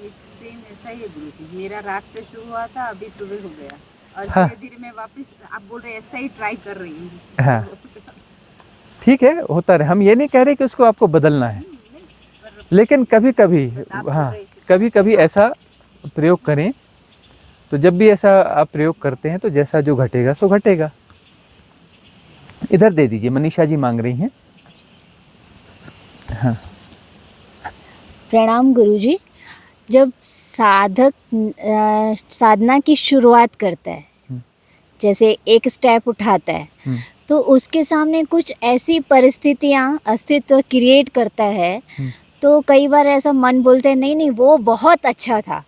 एक सेम ऐसा ही है गुरुजी। मेरा रात से शुरू हुआ था, अभी सुबह हो गया, और हाँ। धीरे धीरे मैं वापस, आप बोल रहे ऐसा ही ट्राई कर रही हूँ। हाँ, ठीक है, होता रहे। हम ये नहीं कह रहे कि उसको आपको बदलना है, लेकिन कभी कभी, हाँ, कभी कभी ऐसा प्रयोग करें। तो जब भी ऐसा आप प्रयोग करते हैं तो जैसा जो घटेगा सो घटेगा। इधर दे दीजिए, मनीषा जी मांग रही हैं। हाँ। प्रणाम गुरुजी। जब साधक साधना की शुरुआत करता है, जैसे एक स्टेप उठाता है, तो उसके सामने कुछ ऐसी परिस्थितियां अस्तित्व क्रिएट करता है, तो कई बार ऐसा मन बोलते हैं नहीं नहीं वो बहुत अच्छा था।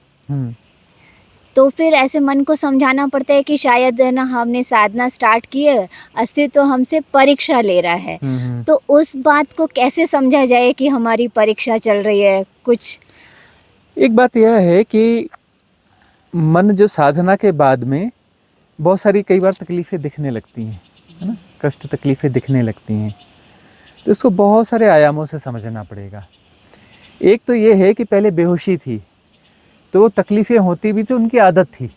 तो फिर ऐसे मन को समझाना पड़ता है कि शायद है ना, हमने साधना स्टार्ट की है, अस्तित्व हमसे परीक्षा ले रहा है। तो उस बात को कैसे समझा जाए कि हमारी परीक्षा चल रही है? कुछ एक बात यह है कि मन जो साधना के बाद में बहुत सारी कई बार तकलीफ़ें दिखने लगती हैं, है ना, कष्ट तकलीफ़ें दिखने लगती हैं। तो इसको बहुत सारे आयामों से समझना पड़ेगा। एक तो ये है कि पहले बेहोशी थी, तो वो तकलीफ़ें होती भी थी, उनकी आदत थी,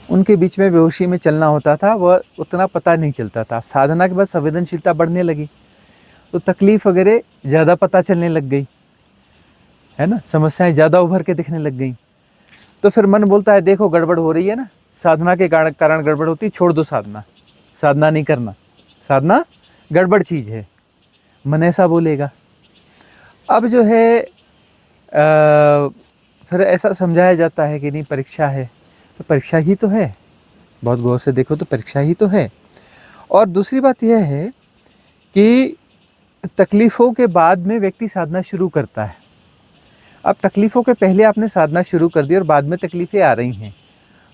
उनके बीच में बेहोशी में चलना होता था, वह उतना पता नहीं चलता था। साधना के बाद संवेदनशीलता बढ़ने लगी, तो तकलीफ़ वगैरह ज़्यादा पता चलने लग गई, है ना, समस्याएं ज़्यादा उभर के दिखने लग गई। तो फिर मन बोलता है देखो गड़बड़ हो रही है ना, साधना के कारण गड़बड़ होती, छोड़ दो साधना, साधना नहीं करना, साधना गड़बड़ चीज़ है, मन ऐसा बोलेगा। अब जो है फिर ऐसा समझाया जाता है कि नहीं परीक्षा है, तो परीक्षा ही तो है, बहुत गौर से देखो तो परीक्षा ही तो है। और दूसरी बात यह है कि तकलीफ़ों के बाद में व्यक्ति साधना शुरू करता है। अब तकलीफ़ों के पहले आपने साधना शुरू कर दी और बाद में तकलीफ़ें आ रही हैं,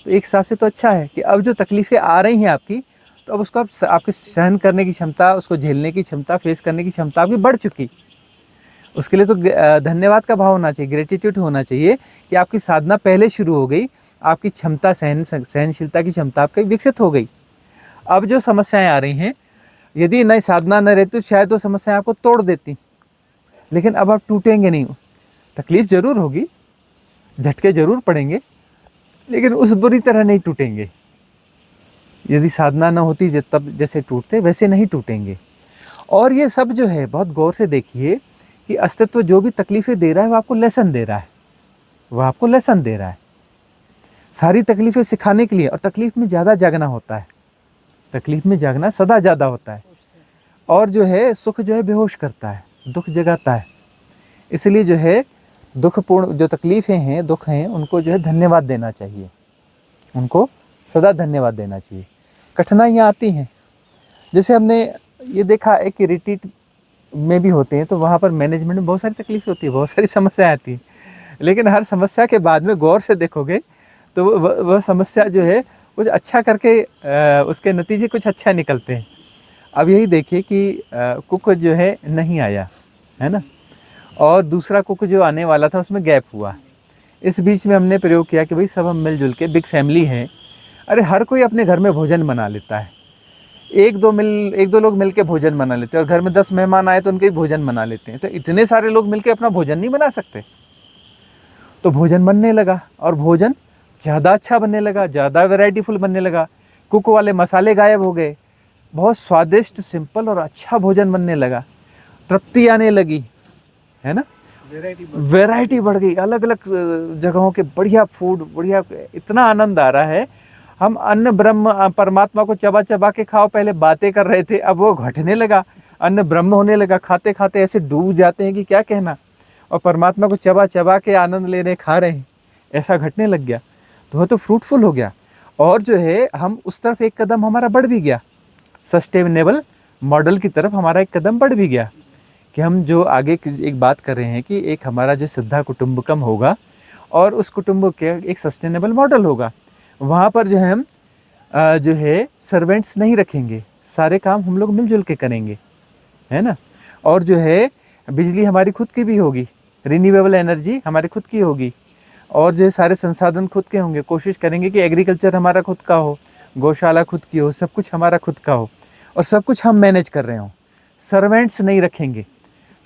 तो एक हिसाब से तो अच्छा है कि अब जो तकलीफ़ें आ रही हैं आपकी, तो अब उसको आपके सहन करने की क्षमता, उसको झेलने की क्षमता, फेस करने की क्षमता आपकी बढ़ चुकी। उसके लिए तो धन्यवाद का भाव होना चाहिए, ग्रेटिट्यूड होना चाहिए कि आपकी साधना पहले शुरू हो गई, आपकी क्षमता, सहनशीलता की क्षमता आपकी विकसित हो गई। अब जो समस्याएं आ रही हैं, यदि नई साधना न रहती तो शायद वो समस्याएं आपको तोड़ देती, लेकिन अब आप टूटेंगे नहीं। तकलीफ जरूर होगी, झटके जरूर पड़ेंगे, लेकिन उस बुरी तरह नहीं टूटेंगे। यदि साधना न होती तब जैसे टूटते वैसे नहीं टूटेंगे। और ये सब जो है बहुत गौर से देखिए कि अस्तित्व जो भी तकलीफ़ें दे रहा है वो आपको लेसन दे रहा है, वो आपको लेसन दे रहा है। सारी तकलीफ़ें सिखाने के लिए, और तकलीफ़ में ज़्यादा जागना होता है, तकलीफ़ में जागना सदा ज़्यादा होता है। और जो है सुख जो है बेहोश करता है, दुख जगाता है। इसलिए जो है दुखपूर्ण जो तकलीफ़ें हैं, दुख हैं, उनको जो है धन्यवाद देना चाहिए, उनको सदा धन्यवाद देना चाहिए। कठिनाइयाँ आती हैं, जैसे हमने ये देखा है कि रिट्रीट में भी होते हैं तो वहाँ पर मैनेजमेंट में बहुत सारी तकलीफ होती है, बहुत सारी समस्याएं आती हैं, लेकिन हर समस्या के बाद में गौर से देखोगे तो वह समस्या जो है कुछ अच्छा करके उसके नतीजे कुछ अच्छा निकलते हैं। अब यही देखिए कि कुक जो है नहीं आया, है ना, और दूसरा कुक जो आने वाला था उसमें गैप हुआ। इस बीच में हमने प्रयोग किया कि भाई सब हम मिलजुल के, बिग फैमिली है, अरे हर कोई अपने घर में भोजन बना लेता है, एक दो लोग मिलके भोजन बना लेते हैं, और घर में 10 मेहमान आए तो उनके भोजन बना लेते हैं। तो इतने सारे लोग मिलके अपना भोजन नहीं बना सकते। तो भोजन बनने लगा, और भोजन ज़्यादा अच्छा बनने लगा, ज़्यादा वैरायटीफुल बनने लगा, कुक वाले मसाले गायब हो गए, बहुत स्वादिष्ट, सिंपल और अच्छा भोजन बनने लगा, तृप्ति आने लगी, है ना, वैरायटी बढ़ गई, अलग अलग जगहों के बढ़िया फूड, बढ़िया, इतना आनंद आ रहा है। हम अन्न ब्रह्म परमात्मा को चबा चबा के खाओ, पहले बातें कर रहे थे, अब वो घटने लगा, अन्न ब्रह्म होने लगा, खाते खाते ऐसे डूब जाते हैं कि क्या कहना, और परमात्मा को चबा चबा के आनंद ले रहे, खा रहे हैं, ऐसा घटने लग गया। तो वह तो फ्रूटफुल हो गया, और जो है हम उस तरफ एक कदम हमारा बढ़ भी गया, सस्टेनेबल मॉडल की तरफ हमारा एक कदम बढ़ भी गया, कि हम जो आगे एक बात कर रहे हैं कि एक हमारा जो सिद्धा कुटुंबकम होगा, और उस कुटुंब के एक सस्टेनेबल मॉडल होगा। वहाँ पर जो है हम जो है सर्वेंट्स नहीं रखेंगे, सारे काम हम लोग मिलजुल के करेंगे, है ना, और जो है बिजली हमारी खुद की भी होगी, रिन्यूएबल एनर्जी हमारी खुद की होगी, और जो सारे संसाधन खुद के होंगे। कोशिश करेंगे कि एग्रीकल्चर हमारा खुद का हो, गौशाला खुद की हो, सब कुछ हमारा खुद का हो, और सब कुछ हम मैनेज कर रहे हों, सर्वेंट्स नहीं रखेंगे।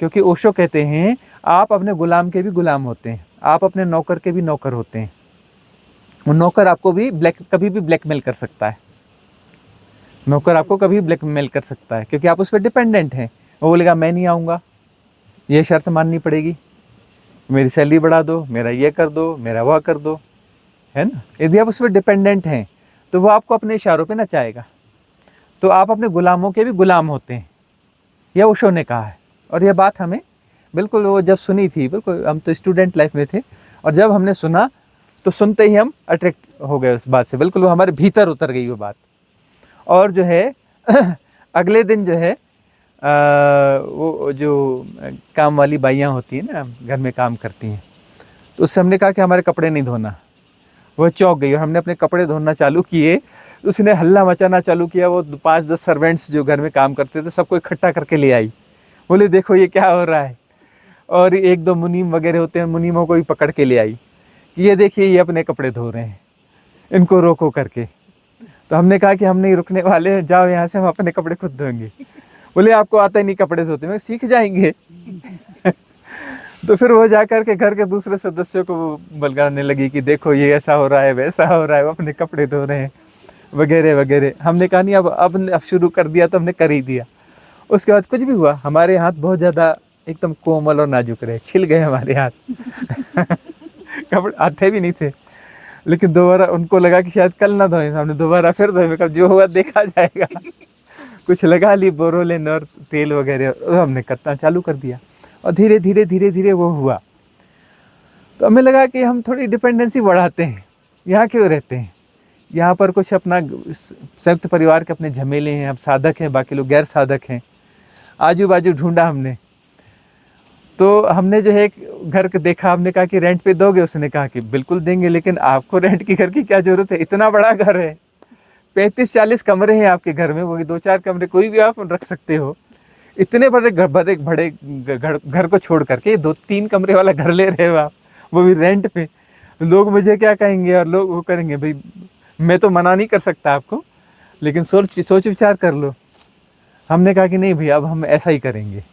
क्योंकि ओशो कहते हैं आप अपने गुलाम के भी गुलाम होते हैं, आप अपने नौकर के भी नौकर होते हैं। वो नौकर आपको भी कभी भी ब्लैकमेल कर सकता है, नौकर आपको कभी ब्लैकमेल कर सकता है, क्योंकि आप उस पर डिपेंडेंट हैं। वो बोलेगा मैं नहीं आऊँगा, ये शर्त माननी पड़ेगी, मेरी सैलरी बढ़ा दो, मेरा ये कर दो, मेरा वह कर दो, है ना। यदि आप उस पर डिपेंडेंट हैं तो वो आपको अपने इशारों पे नचाएगा। तो आप अपने गुलामों के भी गुलाम होते हैं, यह ओशो ने कहा है। और यह बात हमें बिल्कुल, वो जब सुनी थी, बिल्कुल हम तो स्टूडेंट लाइफ में थे, और जब हमने सुना तो सुनते ही हम अट्रैक्ट हो गए उस बात से, बिल्कुल वो हमारे भीतर उतर गई वो बात। और जो है अगले दिन जो है वो जो काम वाली बाइयाँ होती हैं ना, घर में काम करती हैं, तो उससे हमने कहा कि हमारे कपड़े नहीं धोना। वह चौंक गई, और हमने अपने कपड़े धोना चालू किए, उसने हल्ला मचाना चालू किया। वो 5-10 सर्वेंट्स जो घर में काम करते थे सबको इकट्ठा करके ले आई, बोले देखो ये क्या हो रहा है। और 1-2 मुनीम वगैरह होते हैं, मुनीमों को भी पकड़ के ले आई कि ये देखिए ये अपने कपड़े धो रहे हैं, इनको रोको करके। तो हमने कहा कि हम नहीं रुकने वाले, जाओ यहाँ से, हम अपने कपड़े खुद धोएंगे। बोले आपको आता ही नहीं कपड़े धोते, मैं सीख जाएंगे। तो फिर वो जाकर के घर के दूसरे सदस्यों को बलगाने लगी कि देखो ये ऐसा हो रहा है, वैसा हो रहा है, वो अपने कपड़े धो रहे हैं, वगैरह वगैरह। हमने कहा नहीं, अब शुरू कर दिया तो हमने कर ही दिया। उसके बाद कुछ भी हुआ, हमारे हाथ बहुत ज़्यादा एकदम कोमल और नाजुक रहे, छिल गए हमारे हाथ। कपड़े आते भी नहीं थे, लेकिन दोबारा उनको लगा कि शायद कल ना धोएं, हमने दोबारा फिर धोए, कब जो हुआ देखा जाएगा। कुछ लगा ली बोरोलिन और तेल वगैरह, हमने करना चालू कर दिया, और धीरे धीरे धीरे धीरे वो हुआ। तो हमें लगा कि हम थोड़ी डिपेंडेंसी बढ़ाते हैं, यहाँ क्यों रहते हैं, यहाँ पर कुछ अपना संयुक्त परिवार के अपने झमेले हैं, हम साधक हैं, बाकी लोग गैर साधक हैं। आजू बाजू ढूंढा हमने, तो हमने जो है एक घर के देखा, हमने कहा कि रेंट पे दोगे, उसने कहा कि बिल्कुल देंगे, लेकिन आपको रेंट की घर की क्या जरूरत है, इतना बड़ा घर है, 35-40 कमरे हैं आपके घर में, वही 2-4 कमरे कोई भी आप रख सकते हो। इतने बड़े घर को छोड़ करके 2-3 कमरे वाला घर ले रहे हो आप, वो भी रेंट पे। लोग मुझे क्या कहेंगे, और लोग वो करेंगे। भाई मैं तो मना नहीं कर सकता आपको, लेकिन सोच विचार कर लो। हमने कहा कि नहीं भैया, अब हम ऐसा ही करेंगे।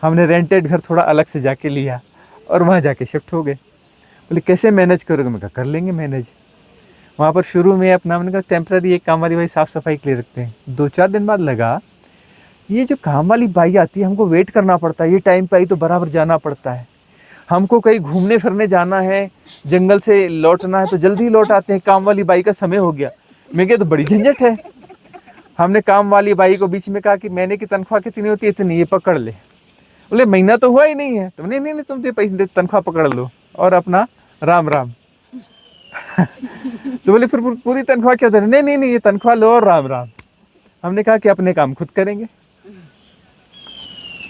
हमने रेंटेड घर थोड़ा अलग से जाके लिया, और वहाँ जाके शिफ्ट हो गए। बोले कैसे मैनेज करोगे, मैं कहा कर लेंगे मैनेज। वहाँ पर शुरू में अपना, मैंने कहा टेम्प्रेरी एक काम वाली भाई साफ़ सफाई के लिए रखते हैं। 2-4 दिन बाद लगा ये जो काम वाली बाई आती है, हमको वेट करना पड़ता है, ये टाइम पे आई तो बराबर जाना पड़ता है। हमको कहीं घूमने फिरने जाना है, जंगल से लौटना है तो जल्दी लौट आते हैं, काम वाली बाई का समय हो गया। मैं क्या, तो बड़ी झंझट है। हमने काम वाली बाई को बीच में कहा कि महीने की तनख्वाह कितनी होती है, इतनी, ये पकड़ ले। बोले महीना तो हुआ ही नहीं है। तो नहीं तुम तो पैसे तनख्वाह पकड़ लो और अपना राम राम। तो बोले फिर पूरी तनख्वाह क्यों दे रहे? नहीं नहीं नहीं, ये तनख्वाह लो और राम राम। हमने कहा कि अपने काम खुद करेंगे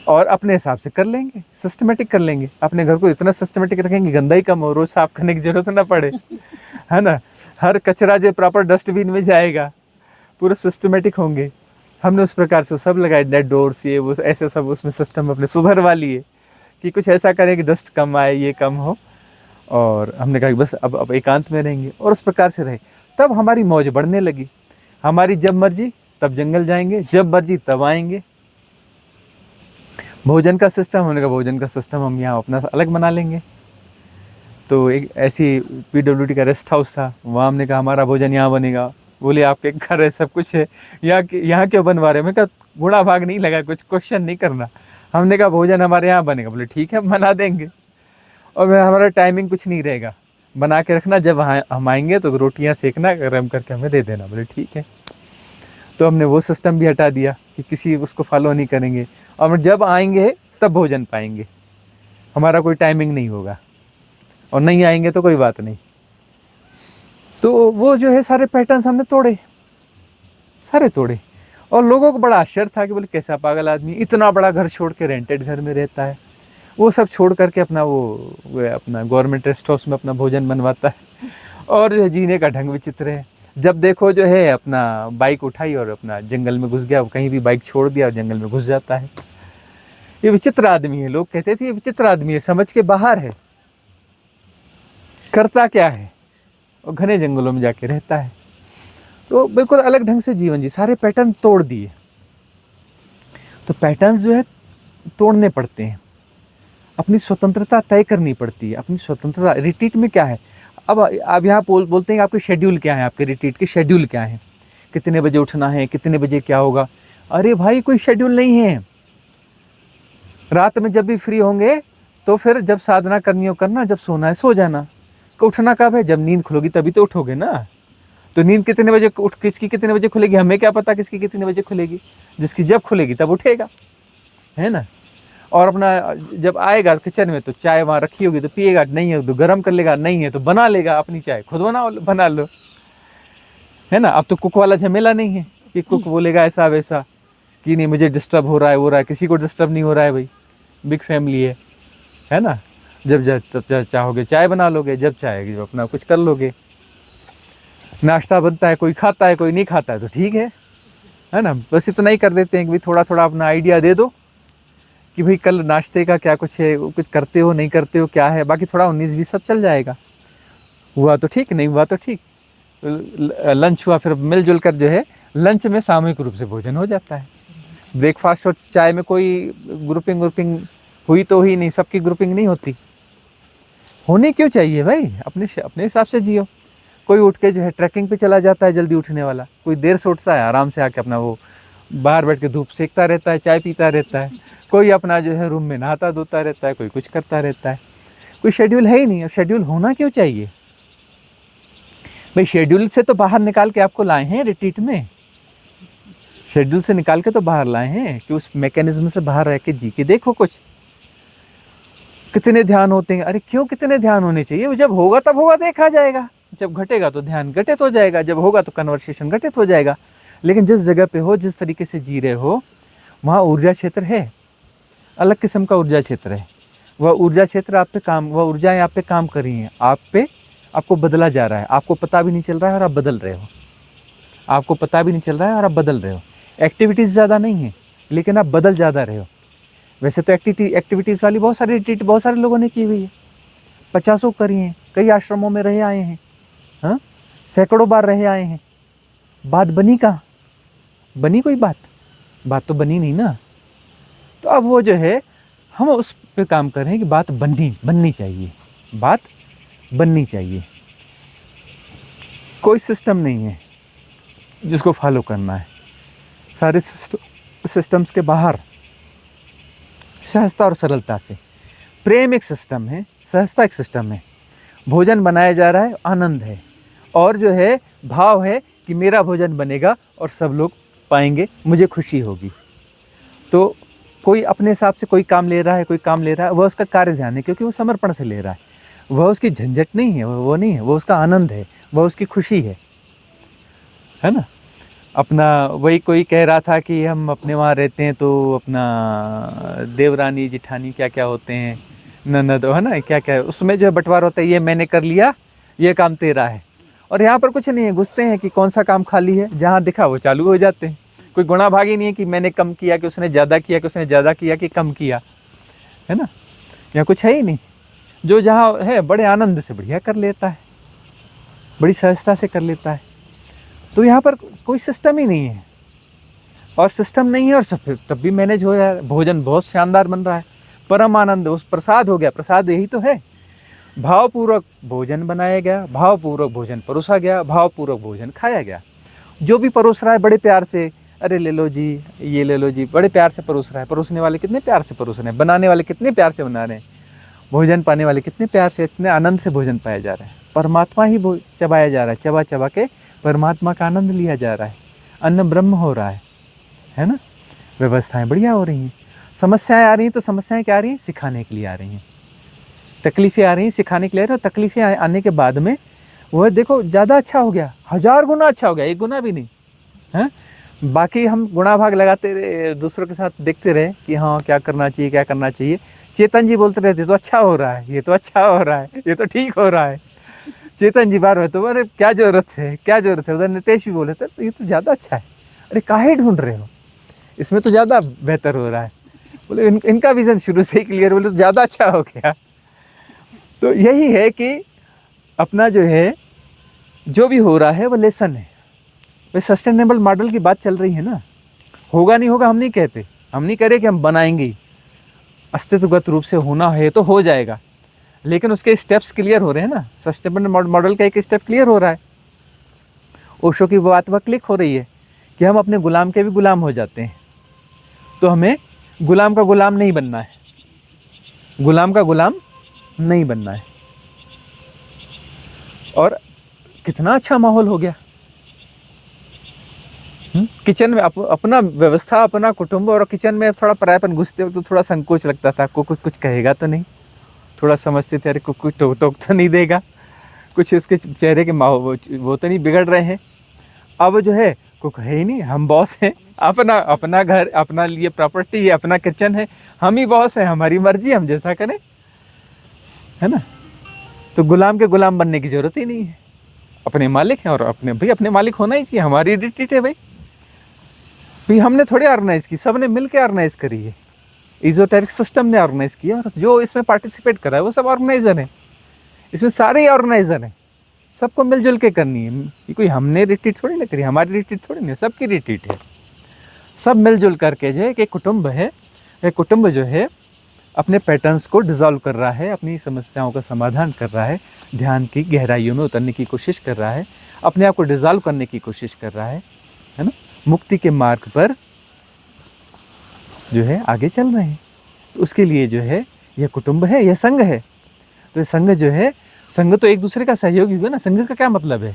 और अपने हिसाब से कर लेंगे, सिस्टमेटिक कर लेंगे। अपने घर को इतना सिस्टमेटिक रखेंगे गंदा ही कम हो, रोज साफ करने की जरूरत ना पड़े, है ना। हर कचरा जो प्रॉपर डस्टबिन में जाएगा, पूरा सिस्टमेटिक होंगे। हमने उस प्रकार से सब लगाए, नेट डोर्स ये वो ऐसे सब उसमें सिस्टम अपने सुधरवा लिए कि कुछ ऐसा करें कि डस्ट कम आए, ये कम हो। और हमने कहा कि बस अब एकांत में रहेंगे, और उस प्रकार से रहे। तब हमारी मौज बढ़ने लगी। हमारी जब मर्जी तब जंगल जाएंगे, जब मर्जी तब आएंगे। भोजन का सिस्टम, हमने कहा भोजन का सिस्टम हम यहाँ अपना अलग बना लेंगे। तो एक ऐसी PWD का रेस्ट हाउस था, वहाँ हमने कहा हमारा भोजन यहाँ बनेगा। बोले आपके घर है, सब कुछ है, यहाँ क्यों बनवा रहे हो? मैं कहा घोड़ा भाग नहीं लगा, कुछ क्वेश्चन नहीं करना। हमने कहा भोजन हमारे यहाँ बनेगा। बोले ठीक है, बना देंगे। और हमारा टाइमिंग कुछ नहीं रहेगा, बना के रखना, जब हम आएंगे तो रोटियाँ सेकना, गर्म करके हमें दे देना। बोले ठीक है। तो हमने वो सिस्टम भी हटा दिया कि किसी उसको फॉलो नहीं करेंगे, और जब आएंगे तब भोजन पाएंगे, हमारा कोई टाइमिंग नहीं होगा, और नहीं आएंगे तो कोई बात नहीं। तो वो जो है सारे पैटर्न्स हमने तोड़े, सारे तोड़े। और लोगों को बड़ा आश्चर्य था कि बोले कैसा पागल आदमी, इतना बड़ा घर छोड़ के रेंटेड घर में रहता है, वो सब छोड़ करके अपना वो अपना गवर्नमेंट रेस्ट हाउस में अपना भोजन बनवाता है। और जो है जीने का ढंग विचित्र है। जब देखो जो है अपना बाइक उठाई और अपना जंगल में घुस गया, कहीं भी बाइक छोड़ दिया और जंगल में घुस जाता है। ये विचित्र आदमी है। लोग कहते थे ये विचित्र आदमी है, समझ के बाहर है, करता क्या है, और घने जंगलों में जाके रहता है। तो बिल्कुल अलग ढंग से जीवन जी, सारे पैटर्न तोड़ दिए। तो पैटर्न जो है तोड़ने पड़ते हैं, अपनी स्वतंत्रता तय करनी पड़ती है। अपनी स्वतंत्रता रिट्रीट में क्या है, अब आप यहाँ बोलते हैं आपके शेड्यूल क्या है, आपके रिट्रीट के शेड्यूल क्या है, कितने बजे उठना है, कितने बजे क्या होगा। अरे भाई कोई शेड्यूल नहीं है। रात में जब भी फ्री होंगे तो फिर जब साधना करनी हो करना, जब सोना है सो जाना। उठना कब है? जब नींद खुलोगी तभी तो उठोगे ना। तो नींद कितने बजे किसकी कितने बजे खुलेगी, हमें क्या पता किसकी कितने बजे खुलेगी। जिसकी जब खुलेगी तब उठेगा, है ना। और अपना जब आएगा किचन में तो चाय वहाँ रखी होगी तो पिएगा, नहीं है तो गर्म कर लेगा, नहीं है तो बना लेगा अपनी चाय, खुद बना लो, है ना। अब तो कुक वाला झमेला नहीं है कि कुक बोलेगा ऐसा वैसा कि नहीं मुझे डिस्टर्ब हो रहा है, वो रहा है। किसी को डिस्टर्ब नहीं हो रहा है भाई, बिग फैमिली है ना। जब चाहोगे चाय बना लोगे, जब चाहेगी जब अपना कुछ कर लोगे। नाश्ता बनता है, कोई खाता है कोई नहीं खाता है, तो ठीक है ना। बस इतना ही कर देते हैं कि भाई थोड़ा थोड़ा अपना आइडिया दे दो कि भाई कल नाश्ते का क्या कुछ है, कुछ करते हो नहीं करते हो क्या है। बाकी थोड़ा 19-20 सब चल जाएगा, हुआ तो ठीक, नहीं हुआ तो ठीक। लंच हुआ, फिर मिलजुल कर जो है लंच में सामूहिक रूप से भोजन हो जाता है। ब्रेकफास्ट और चाय में कोई ग्रुपिंग हुई तो ही नहीं, सबकी ग्रुपिंग नहीं होती। होनी क्यों चाहिए भाई, अपने हिसाब से जियो। कोई उठ के जो है ट्रैकिंग पे चला जाता है जल्दी उठने वाला, कोई देर से उठता है, आराम से आके अपना वो बाहर बैठ के धूप सेकता रहता है, चाय पीता रहता है। कोई अपना जो है रूम में नहाता धोता रहता है, कोई कुछ करता रहता है। कोई शेड्यूल है ही नहीं। और शेड्यूल होना क्यों चाहिए भाई? शेड्यूल से तो बाहर निकाल के आपको लाए हैं रिट्रीट में, शेड्यूल से निकाल के तो बाहर लाए हैं कि उस मैकेनिज्म से बाहर रह के जी के देखो कुछ। कितने ध्यान होते हैं, अरे क्यों कितने ध्यान होने चाहिए? जब होगा तब होगा, देखा जाएगा। जब घटेगा तो ध्यान घटित हो जाएगा, जब होगा तो कन्वर्सेशन घटित हो जाएगा। लेकिन जिस जगह पे हो, जिस तरीके से जी रहे हो, वहाँ ऊर्जा क्षेत्र है, अलग किस्म का ऊर्जा क्षेत्र है। वह ऊर्जा क्षेत्र आप पे काम, वह ऊर्जाएं आप पे काम कर रही हैं, आपको बदला जा रहा है, आपको पता भी नहीं चल रहा है और आप बदल रहे हो। आपको पता भी नहीं चल रहा है और आप बदल रहे हो। एक्टिविटीज़ ज़्यादा नहीं है लेकिन आप बदल ज़्यादा रहे हो। वैसे तो एक्टिविटीज़ वाली बहुत सारे लोगों ने की हुई है, 50 करी हैं, कई आश्रमों में रहे आए हैं, हाँ, सैकड़ों बार रहे आए हैं। बात बनी कहाँ? बनी कोई बात तो बनी नहीं ना। तो अब वो जो है हम उस पे काम कर रहे हैं कि बात बननी चाहिए, बात बननी चाहिए। कोई सिस्टम नहीं है जिसको फॉलो करना है, सारे सिस्टम्स के बाहर सहजता और सरलता से। प्रेम एक सिस्टम है, सहजता एक सिस्टम है। भोजन बनाया जा रहा है, आनंद है, और जो है भाव है कि मेरा भोजन बनेगा और सब लोग पाएंगे, मुझे खुशी होगी। तो कोई अपने हिसाब से कोई काम ले रहा है, वह उसका कार्य ध्यान है क्योंकि वो समर्पण से ले रहा है। वह उसकी झंझट नहीं है, वो नहीं है, वो उसका आनंद है, वह उसकी खुशी है ना। अपना वही कोई कह रहा था कि हम अपने वहाँ रहते हैं तो अपना देवरानी जिठानी क्या क्या होते हैं, ननद, है ना, क्या क्या है, उसमें जो है बंटवारा होता है, ये मैंने कर लिया, ये काम तेरा है। और यहाँ पर कुछ नहीं है, घुसते हैं कि कौन सा काम खाली है, जहाँ दिखा वो चालू हो जाते हैं। कोई गुणा भागी नहीं है कि मैंने कम किया, कि उसने ज़्यादा किया, कि उसने ज़्यादा किया कि कम किया, है ना। यहाँ कुछ है ही नहीं, जो जहाँ है बड़े आनंद से बढ़िया कर लेता है, बड़ी सहजता से कर लेता है। तो यहाँ पर कोई सिस्टम ही नहीं है, और सिस्टम नहीं है और सब तब भी मैनेज हो रहा है। भोजन बहुत शानदार बन रहा है, परम आनंद, उस प्रसाद हो गया। प्रसाद यही तो है, भावपूर्वक भोजन बनाया गया, भावपूर्वक भोजन परोसा गया, भावपूर्वक भोजन खाया गया। जो भी परोस रहा है बड़े प्यार से, अरे ले लो जी, ये ले लो जी, बड़े प्यार से परोस रहा है। परोसने वाले कितने प्यार से परोस रहे हैं, बनाने वाले कितने प्यार से बना रहे हैं, भोजन पाने वाले कितने प्यार से, इतने आनंद से भोजन पाया जा रहा है। परमात्मा ही चबाया जा रहा है, चबा चबा के परमात्मा का आनंद लिया जा रहा है, अन्न ब्रह्म हो रहा है ना। व्यवस्थाएं बढ़िया हो रही हैं। समस्याएं आ रही हैं तो समस्याएं क्या आ रही हैं, सिखाने के लिए आ रही हैं। तकलीफ़ें आ रही हैं सिखाने के लिए, और तकलीफ़ें आने के बाद में वो देखो ज़्यादा अच्छा हो गया, 1000 गुना अच्छा हो गया, 1 गुना भी नहीं है। बाकी हम गुणा भाग लगाते रहे, दूसरों के साथ देखते रहे कि हाँ क्या करना चाहिए, क्या करना चाहिए। चेतन जी बोलते रहते तो अच्छा हो रहा है, ये तो अच्छा हो रहा है, ये तो ठीक हो रहा है। चेतन जी बार तो अरे क्या ज़रूरत है, क्या ज़रूरत है। उधर नितेश भी बोले थे तो ये तो ज़्यादा अच्छा है, अरे काहे ढूंढ रहे हो, इसमें तो ज़्यादा बेहतर हो रहा है। बोले इनका विज़न शुरू से ही क्लियर, बोले तो ज़्यादा अच्छा हो गया। तो यही है कि अपना जो है जो भी हो रहा है वो लेसन है। भाई सस्टेनेबल मॉडल की बात चल रही है ना, होगा नहीं होगा हम नहीं कहते, हम नहीं कह रहे कि हम बनाएंगे, अस्तित्वगत रूप से होना है तो हो जाएगा, लेकिन उसके स्टेप्स क्लियर हो रहे हैं ना। सस्टेनेबल मॉडल का एक स्टेप क्लियर हो रहा है। ओशो की बात वह क्लिक हो रही है कि हम अपने गुलाम के भी गुलाम हो जाते हैं। तो हमें गुलाम का गुलाम नहीं बनना है, गुलाम का गुलाम नहीं बनना है। और कितना अच्छा माहौल हो गया। किचन में अपना व्यवस्था, अपना कुटुंब, और किचन में थोड़ा परायापन घुसते हो तो थोड़ा संकोच लगता था, कुछ कहेगा तो नहीं, थोड़ा समझते थे अरे कुछ टोक तो नहीं देगा, कुछ उसके चेहरे के वो तो नहीं बिगड़ रहे हैं। अब जो है कुछ है ही नहीं, हम बॉस हैं, अपना घर, अपना लिए प्रॉपर्टी है, अपना किचन है, हम ही बॉस हैं, हमारी मर्जी, हम जैसा करें, है ना। तो गुलाम के गुलाम बनने की जरूरत ही नहीं है, अपने मालिक हैं। और अपने मालिक होना ही चाहिए, हमारी रिट्रीट है भाई हमने थोड़ी ऑर्गेनाइज की, सबने मिल के ऑर्गेनाइज करी है, इजोटेरिक सिस्टम ने ऑर्गेनाइज किया, और जो इसमें पार्टिसिपेट कर रहा है वो सब ऑर्गेनाइजर है, इसमें सारे ही ऑर्गेनाइजर हैं, सबको मिलजुल के करनी है। ये कोई हमने रिट्रीट थोड़ी ना करी, हमारी रिट्रीट थोड़ी नहीं, सबकी रिट्रीट है। सब मिलजुल करके जो है एक कुटुंब है, एक कुटुंब जो है अपने पैटर्न्स को डिसॉल्व कर रहा है, अपनी समस्याओं का समाधान कर रहा है, ध्यान की गहराइयों में उतरने की कोशिश कर रहा है, अपने आप को डिसॉल्व करने की कोशिश कर रहा है ना, मुक्ति के मार्ग पर जो है आगे चल रहे हैं। तो उसके लिए जो है यह कुटुंब है, यह संघ है। तो संघ जो है, संघ तो एक दूसरे का सहयोगी हुआ ना। संघ का क्या मतलब है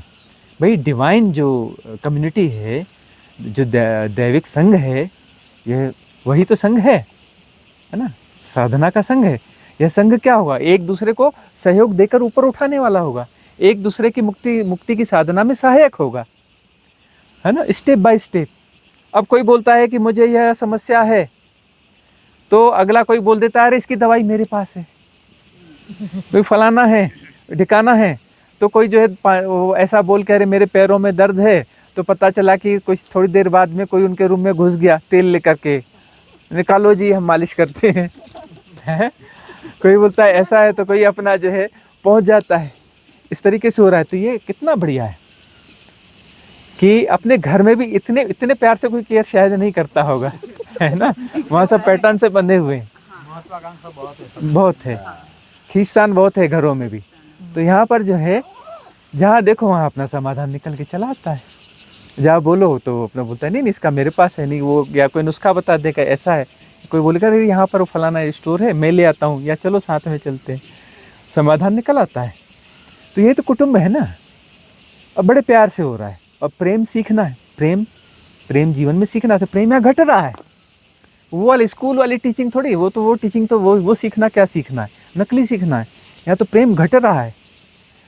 भाई, डिवाइन जो कम्युनिटी है, जो दैविक संघ है, यह वही तो संघ है ना, साधना का संघ है। यह संघ क्या होगा, एक दूसरे को सहयोग देकर ऊपर उठाने वाला होगा, एक दूसरे की मुक्ति की साधना में सहायक होगा, है ना, स्टेप बाय स्टेप। अब कोई बोलता है कि मुझे यह समस्या है, तो अगला कोई बोल देता है अरे इसकी दवाई मेरे पास है। कोई फलाना है, ढिकाना है, तो कोई जो है वो ऐसा बोल के अरे मेरे पैरों में दर्द है, तो पता चला कि कुछ थोड़ी देर बाद में कोई उनके रूम में घुस गया तेल लेकर के, निकालो जी हम मालिश करते हैं। कोई बोलता है ऐसा है, तो कोई अपना जो है पहुंच जाता है। इस तरीके से हो रहा है। तो ये कितना बढ़िया है कि अपने घर में भी इतने प्यार से कोई केयर शायद नहीं करता होगा, है ना। वहाँ सब पैटर्न से बंधे हुए हैं, बहुत है, खींचतान बहुत है घरों में भी। तो यहाँ पर जो है जहाँ देखो वहाँ अपना समाधान निकल के चला आता है। जहाँ बोलो तो अपना बोलता है नहीं इसका मेरे पास है नहीं, वो या कोई नुस्खा बता देगा ऐसा है, कोई बोलेगा अरे यहाँ पर फलाना स्टोर है मैं ले आता हूँ, या चलो साथ में चलते हैं, समाधान निकल आता है। तो ये तो कुटुंब है ना। अब बड़े प्यार से हो रहा है। अब प्रेम सीखना है, प्रेम जीवन में सीखना है। तो प्रेम यहाँ घट रहा है, वो वाली स्कूल वाली टीचिंग थोड़ी, वो टीचिंग तो वो सीखना क्या सीखना है, नकली सीखना है। यहाँ तो प्रेम घट रहा है,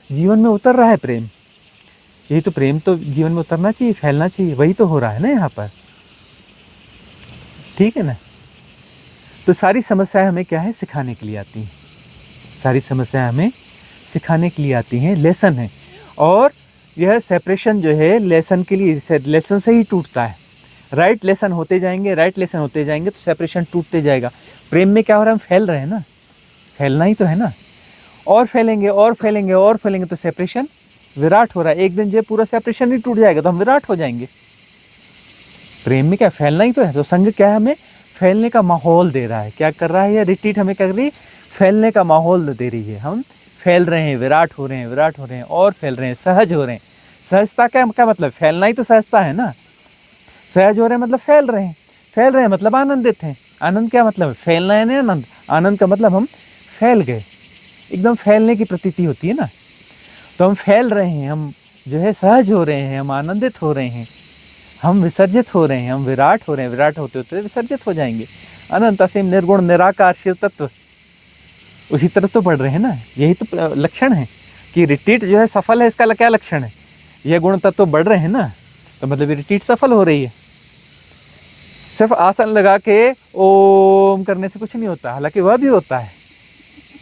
जीवन में उतर रहा है प्रेम। यही तो प्रेम तो जीवन में उतरना चाहिए, फैलना चाहिए, वही तो हो रहा है ना यहाँ पर। ठीक है ना। तो सारी समस्याएं हमें क्या है, सिखाने के लिए आती हैं। सारी समस्याएं हमें सिखाने के लिए आती हैं, लेसन है। और यह सेपरेशन जो है लेसन के लिए, लेसन से ही टूटता है। राइट लेसन होते जाएंगे, राइट लेसन होते जाएंगे तो सेपरेशन टूटते जाएगा। प्रेम में क्या हो रहा है, हम फैल रहे हैं ना, फैलना ही तो है ना। और फैलेंगे और फैलेंगे और फैलेंगे तो सेपरेशन विराट हो रहा है। एक दिन जब पूरा सेपरेशन ही टूट जाएगा तो हम विराट हो जाएंगे। प्रेम में क्या, फैलना ही तो है। तो संग क्या है, हमें फैलने का माहौल दे रहा है। क्या कर रहा है यह रिट्रीट, हमें कर रही, फैलने का माहौल दे रही है। हम फैल रहे हैं, विराट हो रहे हैं, विराट हो रहे हैं और फैल रहे हैं, सहज हो रहे हैं। सहजता क्या मतलब, फैलना ही तो सहजता है ना। सहज हो रहे हैं मतलब फैल रहे हैं, फैल रहे हैं मतलब आनंदित हैं। आनंद क्या मतलब, फैलना है ना आनंद। आनंद का मतलब हम फैल गए, एकदम फैलने की प्रतीति होती है ना। तो हम फैल रहे हैं, हम जो है सहज हो रहे हैं, हम आनंदित हो रहे हैं, हम विसर्जित हो रहे हैं, हम विराट हो रहे हैं। विराट होते होते विसर्जित हो जाएंगे। अनंत असीम निर्गुण निराकार शिव तत्व, उसी तरफ तो बढ़ रहे हैं ना। यही तो लक्षण है कि रिट्रीट जो है सफल है। इसका क्या लक्षण है, यह गुण तत्व बढ़ रहे हैं ना, तो मतलब रिट्रीट सफल हो रही है। सिर्फ आसन लगा के ओम करने से कुछ नहीं होता, हालांकि वह भी होता है,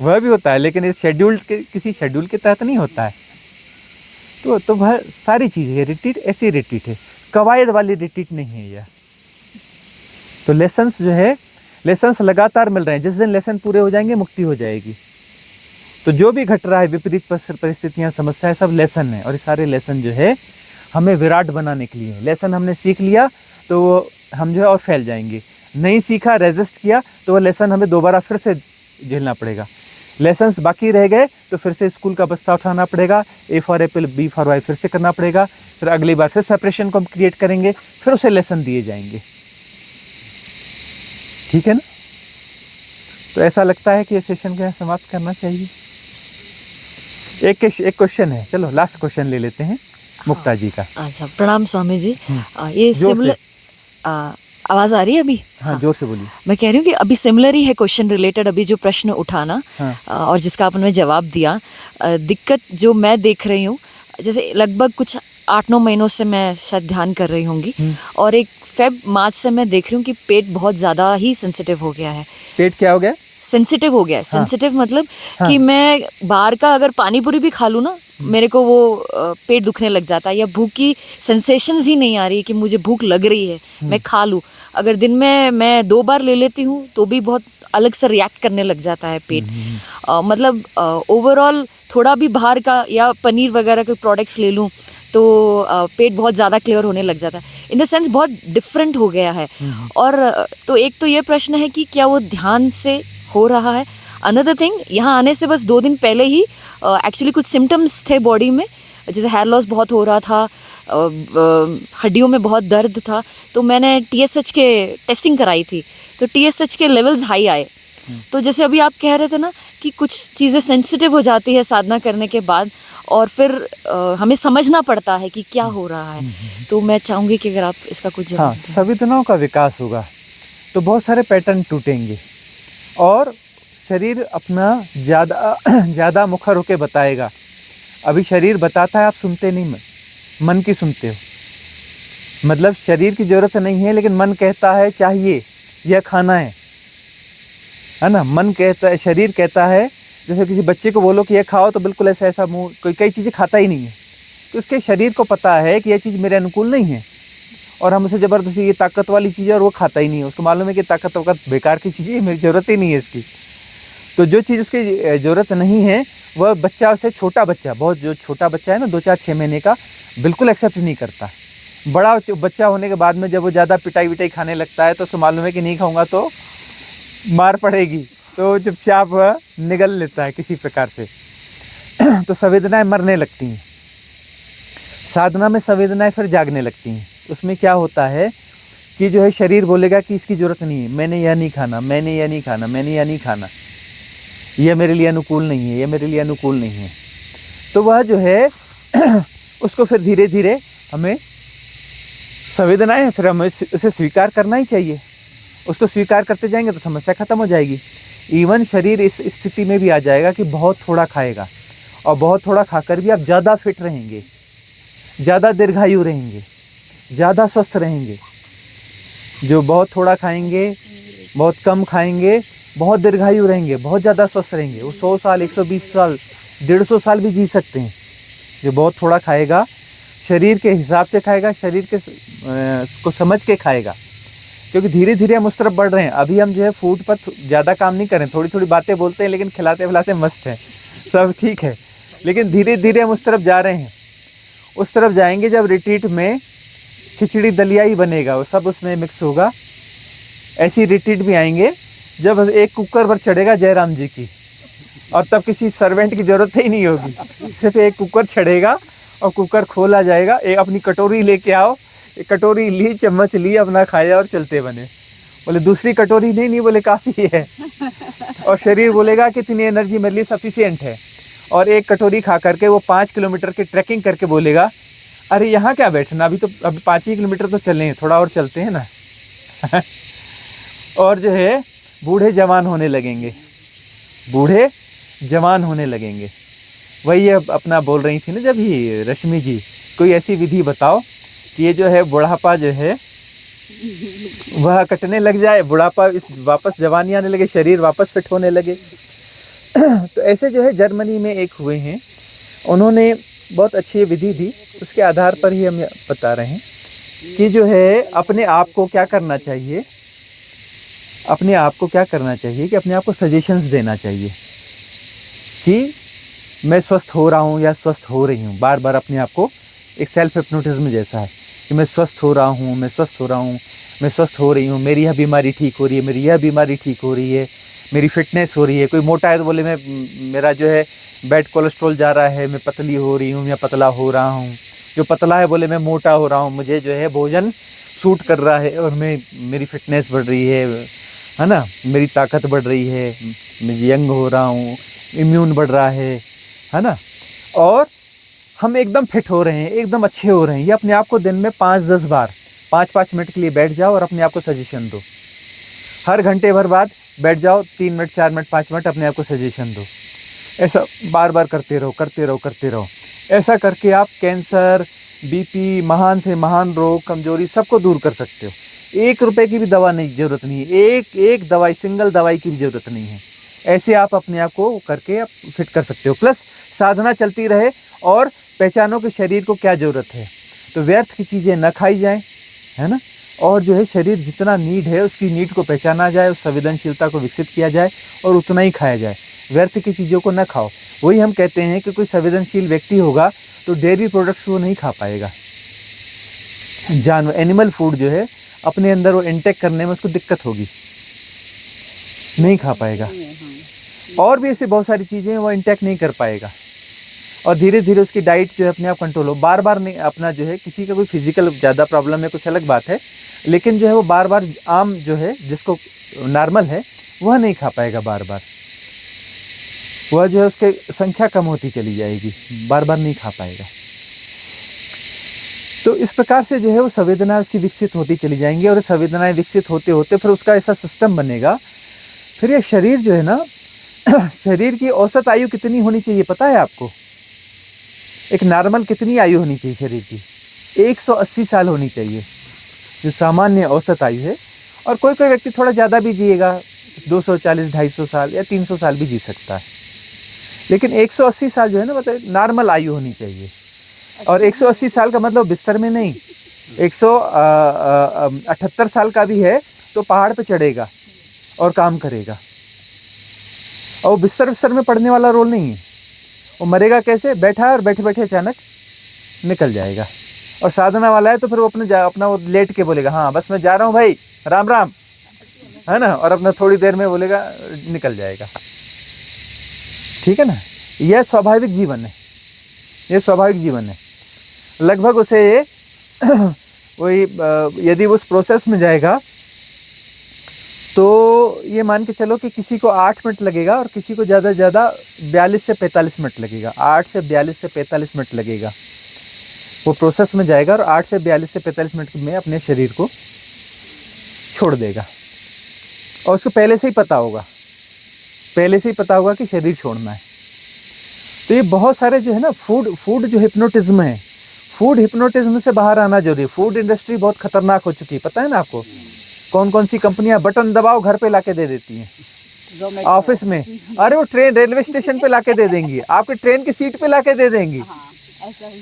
वह भी होता है, लेकिन इस शेड्यूल के, किसी शेड्यूल के तहत नहीं होता है। तो वह सारी चीज़ है। रिट्रीट ऐसी रिट्रीट है, कवायद वाली रिट्रीट नहीं है यह। तो लेसन्स जो है, लेसन्स लगातार मिल रहे हैं। जिस दिन लेसन पूरे हो जाएंगे मुक्ति हो जाएगी। तो जो भी घट रहा है, विपरीत परिस्थितियां, समस्याएं, सब लेसन है। और ये सारे लेसन जो है हमें विराट बनाने के लिए है। लेसन हमने सीख लिया तो हम जो है और फैल जाएंगे। नहीं सीखा, रेजिस्ट किया, तो वह लेसन हमें दोबारा फिर से झेलना पड़ेगा। लेसन्स बाकी रह गए तो फिर से स्कूल का बस्ता उठाना पड़ेगा। A for apple, B for वाई फिर से करना पड़ेगा। फिर अगली बार फिर सेपरेशन को हम क्रिएट करेंगे, फिर उसे लेसन दिए जाएंगे। ठीक है ना। तो ऐसा लगता है कि ये सेशन को समाप्त करना चाहिए। एक क्वेश्चन है, चलो लास्ट क्वेश्चन ले लेते हैं मुक्ता जी का। अच्छा, प्रणाम स्वामी जी। ये सिमिलर आवाज आ रही है अभी? हाँ, जोर से बोलिए। मैं कह रही हूँ कि अभी सिमिलर ही है क्वेश्चन रिलेटेड, अभी जो प्रश्न उठाना और जिसका आपने जवाब दिया। दिक्कत जो मैं देख रही हूँ, जैसे लगभग कुछ 8-9 महीनों से मैं शायद ध्यान कर रही होंगी, और एक मार्च से मैं देख रही हूँ कि पेट बहुत ज़्यादा ही सेंसिटिव हो गया है। पेट क्या हो गया? सेंसिटिव हो गया है। सेंसिटिव मतलब कि मैं बाहर का अगर पानी पूरी भी खा लूँ ना, मेरे को वो पेट दुखने लग जाता है, या भूख की सेंसेशंस ही नहीं आ रही है कि मुझे भूख लग रही है, मैं खा लूँ। अगर दिन में मैं 2 बार ले लेती हूँ तो भी बहुत अलग से रिएक्ट करने लग जाता है पेट। मतलब ओवरऑल थोड़ा भी बाहर का या पनीर वगैरह के प्रोडक्ट्स ले लूँ तो पेट बहुत ज़्यादा क्लियर होने लग जाता है। इन द सेंस बहुत डिफरेंट हो गया है। और तो एक तो ये प्रश्न है कि क्या वो ध्यान से हो रहा है। अनदर थिंग, यहाँ आने से बस 2 दिन पहले ही एक्चुअली कुछ सिम्टम्स थे बॉडी में, जैसे हेयर लॉस बहुत हो रहा था, हड्डियों में बहुत दर्द था। तो मैंने TSH के टेस्टिंग कराई थी, तो TSH के लेवल्स हाई आए। तो जैसे अभी आप कह रहे थे ना कि कुछ चीज़ें सेंसिटिव हो जाती है साधना करने के बाद, और फिर हमें समझना पड़ता है कि क्या हो रहा है। तो मैं चाहूँगी कि अगर आप इसका कुछ जवाब दें। संवेदनाओं का विकास होगा तो बहुत सारे पैटर्न टूटेंगे और शरीर अपना ज़्यादा मुखर होकर बताएगा। अभी शरीर बताता है, आप सुनते नहीं, मन की सुनते हो। मतलब शरीर की ज़रूरत नहीं है, लेकिन मन कहता है चाहिए, यह खाना है ना। मन कहता है, शरीर कहता है। जैसे किसी बच्चे को बोलो कि यह खाओ तो बिल्कुल ऐसा मुँह, कई चीज़ें खाता ही नहीं है। तो उसके शरीर को पता है कि यह चीज़ मेरे अनुकूल नहीं है, और हम उसे ज़बरदस्ती ये ताकत वाली चीज़ है, और वो खाता ही नहीं है। उसको मालूम है कि ताकत बेकार की चीज़ है, मेरी ज़रूरत ही नहीं है इसकी। तो जो चीज़ उसकी ज़रूरत नहीं है, वह बच्चा, उसे छोटा बच्चा, बहुत जो छोटा बच्चा है ना, 2-4-6 महीने का, बिल्कुल एक्सेप्ट नहीं करता। बड़ा बच्चा होने के बाद में जब वो ज़्यादा पिटाई विटाई खाने लगता है तो उसको मालूम है कि नहीं खाऊंगा तो मार पड़ेगी, तो चुपचाप वह निगल लेता है किसी प्रकार से। तो संवेदनाएं मरने लगती हैं। साधना में संवेदनाएं फिर जागने लगती हैं। उसमें क्या होता है कि जो है शरीर बोलेगा कि इसकी ज़रूरत नहीं है, मैंने यह नहीं खाना, मैंने यह नहीं खाना, मैंने यह नहीं खाना, यह मेरे लिए अनुकूल नहीं है, यह मेरे लिए अनुकूल नहीं है। तो वह जो है उसको फिर धीरे धीरे हमें संवेदनाएं हैं, फिर हमें उसे स्वीकार करना ही चाहिए। उसको स्वीकार करते जाएंगे तो समस्या ख़त्म हो जाएगी। इवन शरीर इस स्थिति में भी आ जाएगा कि बहुत थोड़ा खाएगा, और बहुत थोड़ा खाकर भी आप ज़्यादा फिट रहेंगे, ज़्यादा दीर्घायु रहेंगे, ज़्यादा स्वस्थ रहेंगे। जो बहुत थोड़ा खाएंगे, बहुत कम खाएंगे, बहुत दीर्घायु रहेंगे, बहुत ज़्यादा स्वस्थ रहेंगे, वो 100 साल, 120 साल, 150 साल भी जी सकते हैं। जो बहुत थोड़ा खाएगा, शरीर के हिसाब से खाएगा, शरीर के को समझ के खाएगा, क्योंकि धीरे धीरे हम उस तरफ बढ़ रहे हैं। अभी हम जो है फूड पर ज़्यादा काम नहीं करें, थोड़ी थोड़ी बातें बोलते हैं, लेकिन खिलाते खिलाते मस्त हैं, सब ठीक है, लेकिन धीरे धीरे हम उस तरफ जा रहे हैं। उस तरफ जाएंगे जब रिट्रीट में खिचड़ी दलिया ही बनेगा, वो सब उसमें मिक्स होगा। ऐसी रिट्रीट भी आएंगे जब एक कुकर पर चढ़ेगा जयराम जी की, और तब किसी सर्वेंट की ज़रूरत ही नहीं होगी, सिर्फ एक कुकर चढ़ेगा और कुकर खोला जाएगा। एक अपनी कटोरी लेके आओ, एक कटोरी ली, चम्मच ली, अपना खाया और चलते बने। बोले दूसरी कटोरी नहीं, बोले काफ़ी है। और शरीर बोलेगा कि इतनी एनर्जी मेरे लिए सफिशिएंट है। और एक कटोरी खा करके वो 5 किलोमीटर की ट्रैकिंग करके बोलेगा, अरे यहाँ क्या बैठना, अभी 5 ही किलोमीटर तो चले हैं, थोड़ा और चलते हैं ना। और जो है बूढ़े जवान होने लगेंगे, बूढ़े जवान होने लगेंगे। वही अब अपना बोल रही थी ना जब ही रश्मि जी, कोई ऐसी विधि बताओ कि ये जो है बुढ़ापा जो है वह कटने लग जाए, बुढ़ापा इस वापस जवानी आने लगे, शरीर वापस फिट होने लगे। तो ऐसे जो है जर्मनी में एक हुए हैं, उन्होंने बहुत अच्छी विधि दी, उसके आधार पर ही हम बता रहे हैं कि जो है अपने आप को क्या करना चाहिए, अपने आप को क्या करना चाहिए कि अपने आप को सजेशंस देना चाहिए कि मैं स्वस्थ हो रहा हूँ या स्वस्थ हो रही हूँ। बार बार अपने आप को, एक सेल्फ हिप्नोटिज्म जैसा है कि मैं स्वस्थ हो रहा हूँ, मैं स्वस्थ हो रहा हूँ, मैं स्वस्थ हो रही हूँ, मेरी यह बीमारी ठीक हो रही है, मेरी यह बीमारी ठीक हो रही है, मेरी फिटनेस हो रही है। कोई मोटा है तो बोले मैं, मेरा जो है बैड कोलेस्ट्रॉल जा रहा है, मैं पतली हो रही हूँ या पतला हो रहा हूँ। जो पतला है बोले मैं मोटा हो रहा हूँ, मुझे जो है भोजन सूट कर रहा है और मेरी फिटनेस बढ़ रही है ना, मेरी ताकत बढ़ रही है, मैं यंग हो रहा हूँ, इम्यून बढ़ रहा है ना। और हम एकदम फिट हो रहे हैं, एकदम अच्छे हो रहे हैं। ये अपने आप को दिन में 5-10 बार 5-5 मिनट के लिए बैठ जाओ और अपने आप को सजेशन दो। हर घंटे भर बाद बैठ जाओ, 3 मिनट, 4 मिनट, 5 मिनट अपने आप को सजेशन दो। ऐसा बार बार करते रहो, करते रहो, करते रहो। ऐसा करके आप कैंसर, बीपी, महान से महान रोग, कमजोरी सबको दूर कर सकते हो। 1 रुपए की भी दवा नहीं, ज़रूरत नहीं है, एक दवाई, सिंगल दवाई की भी ज़रूरत नहीं है। ऐसे आप अपने आप को करके आप फिट कर सकते हो। प्लस साधना चलती रहे और पहचानो कि शरीर को क्या ज़रूरत है, तो व्यर्थ की चीज़ें न खाई जाएं, है ना। और जो है शरीर जितना नीड है उसकी नीड को पहचाना जाए, उस संवेदनशीलता को विकसित किया जाए और उतना ही खाया जाए। व्यर्थ की चीज़ों को न खाओ। वही हम कहते हैं कि कोई संवेदनशील व्यक्ति होगा तो डेयरी प्रोडक्ट्स वो नहीं खा पाएगा। जानवर, एनिमल फूड जो है अपने अंदर वो इंटेक करने में उसको दिक्कत होगी, नहीं खा पाएगा। और भी ऐसी बहुत सारी चीज़ें वो इंटेक नहीं कर पाएगा। और धीरे धीरे उसकी डाइट जो है अपने आप कंट्रोल हो। बार बार नहीं अपना जो है, किसी का कोई फिजिकल ज़्यादा प्रॉब्लम है कुछ अलग बात है, लेकिन जो है वो बार बार आम जो है जिसको नॉर्मल है वह नहीं खा पाएगा। बार बार वह जो है उसकी संख्या कम होती चली जाएगी, बार बार नहीं खा पाएगा। तो इस प्रकार से जो है वो संवेदनाएं उसकी विकसित होती चली जाएंगी और संवेदनाएं विकसित होते होते फिर उसका ऐसा सिस्टम बनेगा। फिर ये शरीर जो है ना, शरीर की औसत आयु कितनी होनी चाहिए पता है आपको? एक नॉर्मल कितनी आयु होनी चाहिए शरीर की? 180 साल होनी चाहिए, जो सामान्य औसत आयु है। और कोई कोई व्यक्ति थोड़ा ज़्यादा भी जिएगा, 240, 250 साल या 300 साल भी जी सकता है, लेकिन 180 साल जो है ना मतलब नॉर्मल आयु होनी चाहिए। और 180 साल का मतलब बिस्तर में नहीं, 178 साल का भी है तो पहाड़ पे चढ़ेगा और काम करेगा। और वो बिस्तर में पड़ने वाला रोल नहीं है। वो मरेगा कैसे? बैठा है और बैठे बैठे अचानक निकल जाएगा। और साधना वाला है तो फिर वो अपना वो लेट के बोलेगा हाँ बस मैं जा रहा हूँ भाई, राम राम, है ना, और अपना थोड़ी देर में बोलेगा निकल जाएगा। ठीक है ना। यह स्वाभाविक जीवन है, ये स्वाभाविक जीवन है। लगभग उसे वही यदि उस प्रोसेस में जाएगा तो ये मान के चलो कि किसी को 8 मिनट लगेगा और किसी को ज़्यादा से ज़्यादा 42 से 45 मिनट लगेगा। 8 से 42 से 45 मिनट लगेगा। वो प्रोसेस में जाएगा और 8 से 42 से 45 मिनट में अपने शरीर को छोड़ देगा। और उसको पहले से ही पता होगा पहले से ही पता होगा कि शरीर छोड़ना है। तो ये बहुत सारे जो है ना फूड जो हिप्नोटिज्म है, फूड हिप्नोटिज्म से बाहर आना जरूरी है। फूड इंडस्ट्री बहुत खतरनाक हो चुकी है, पता है ना आपको? कौन कौन सी कंपनियां बटन दबाओ घर पे लाके दे देती हैं, ऑफिस में, अरे वो ट्रेन रेलवे स्टेशन पे लाके दे देंगी, आपके ट्रेन की सीट पे लाके दे देंगी,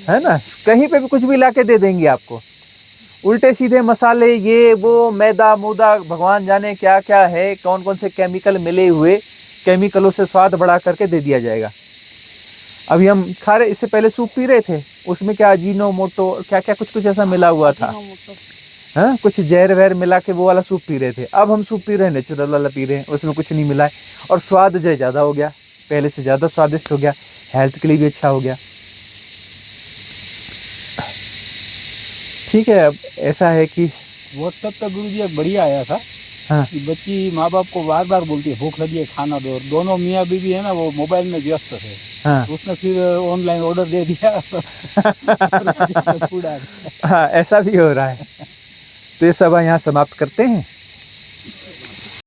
है ना, कहीं पे भी कुछ भी लाके दे देंगी आपको। उल्टे सीधे मसाले, ये वो मैदा मूदा, भगवान जाने क्या क्या है, कौन कौन से केमिकल मिले हुए, केमिकलों से स्वाद बढ़ा करके दे दिया जाएगा। अभी हम खा रहे, इससे पहले सूप पी रहे थे, उसमें क्या अजीनोमोटो क्या क्या कुछ ऐसा मिला हुआ था, हाँ, कुछ जहर वहर मिला के वो वाला सूप पी रहे थे। अब हम सूप पी रहे हैं, नेचुरल वाला पी रहे हैं, उसमें कुछ नहीं मिला है, और स्वाद जो है ज़्यादा हो गया, पहले से ज़्यादा स्वादिष्ट हो गया, हेल्थ के लिए भी अच्छा हो गया। ठीक है, अब ऐसा है कि व्हाट्सएप पे गुरुजी एक बढ़िया आया था हाँ कि बच्ची माँ बाप को बार बार बोलती है भूख लगी है खाना दो, और दोनों मियाँ बीवी है ना वो मोबाइल में व्यस्त है। हाँ उसने फिर ऑनलाइन ऑर्डर दे दिया फूड आ गया। हाँ, ऐसा भी हो रहा है। तो ये सब यहाँ समाप्त करते हैं।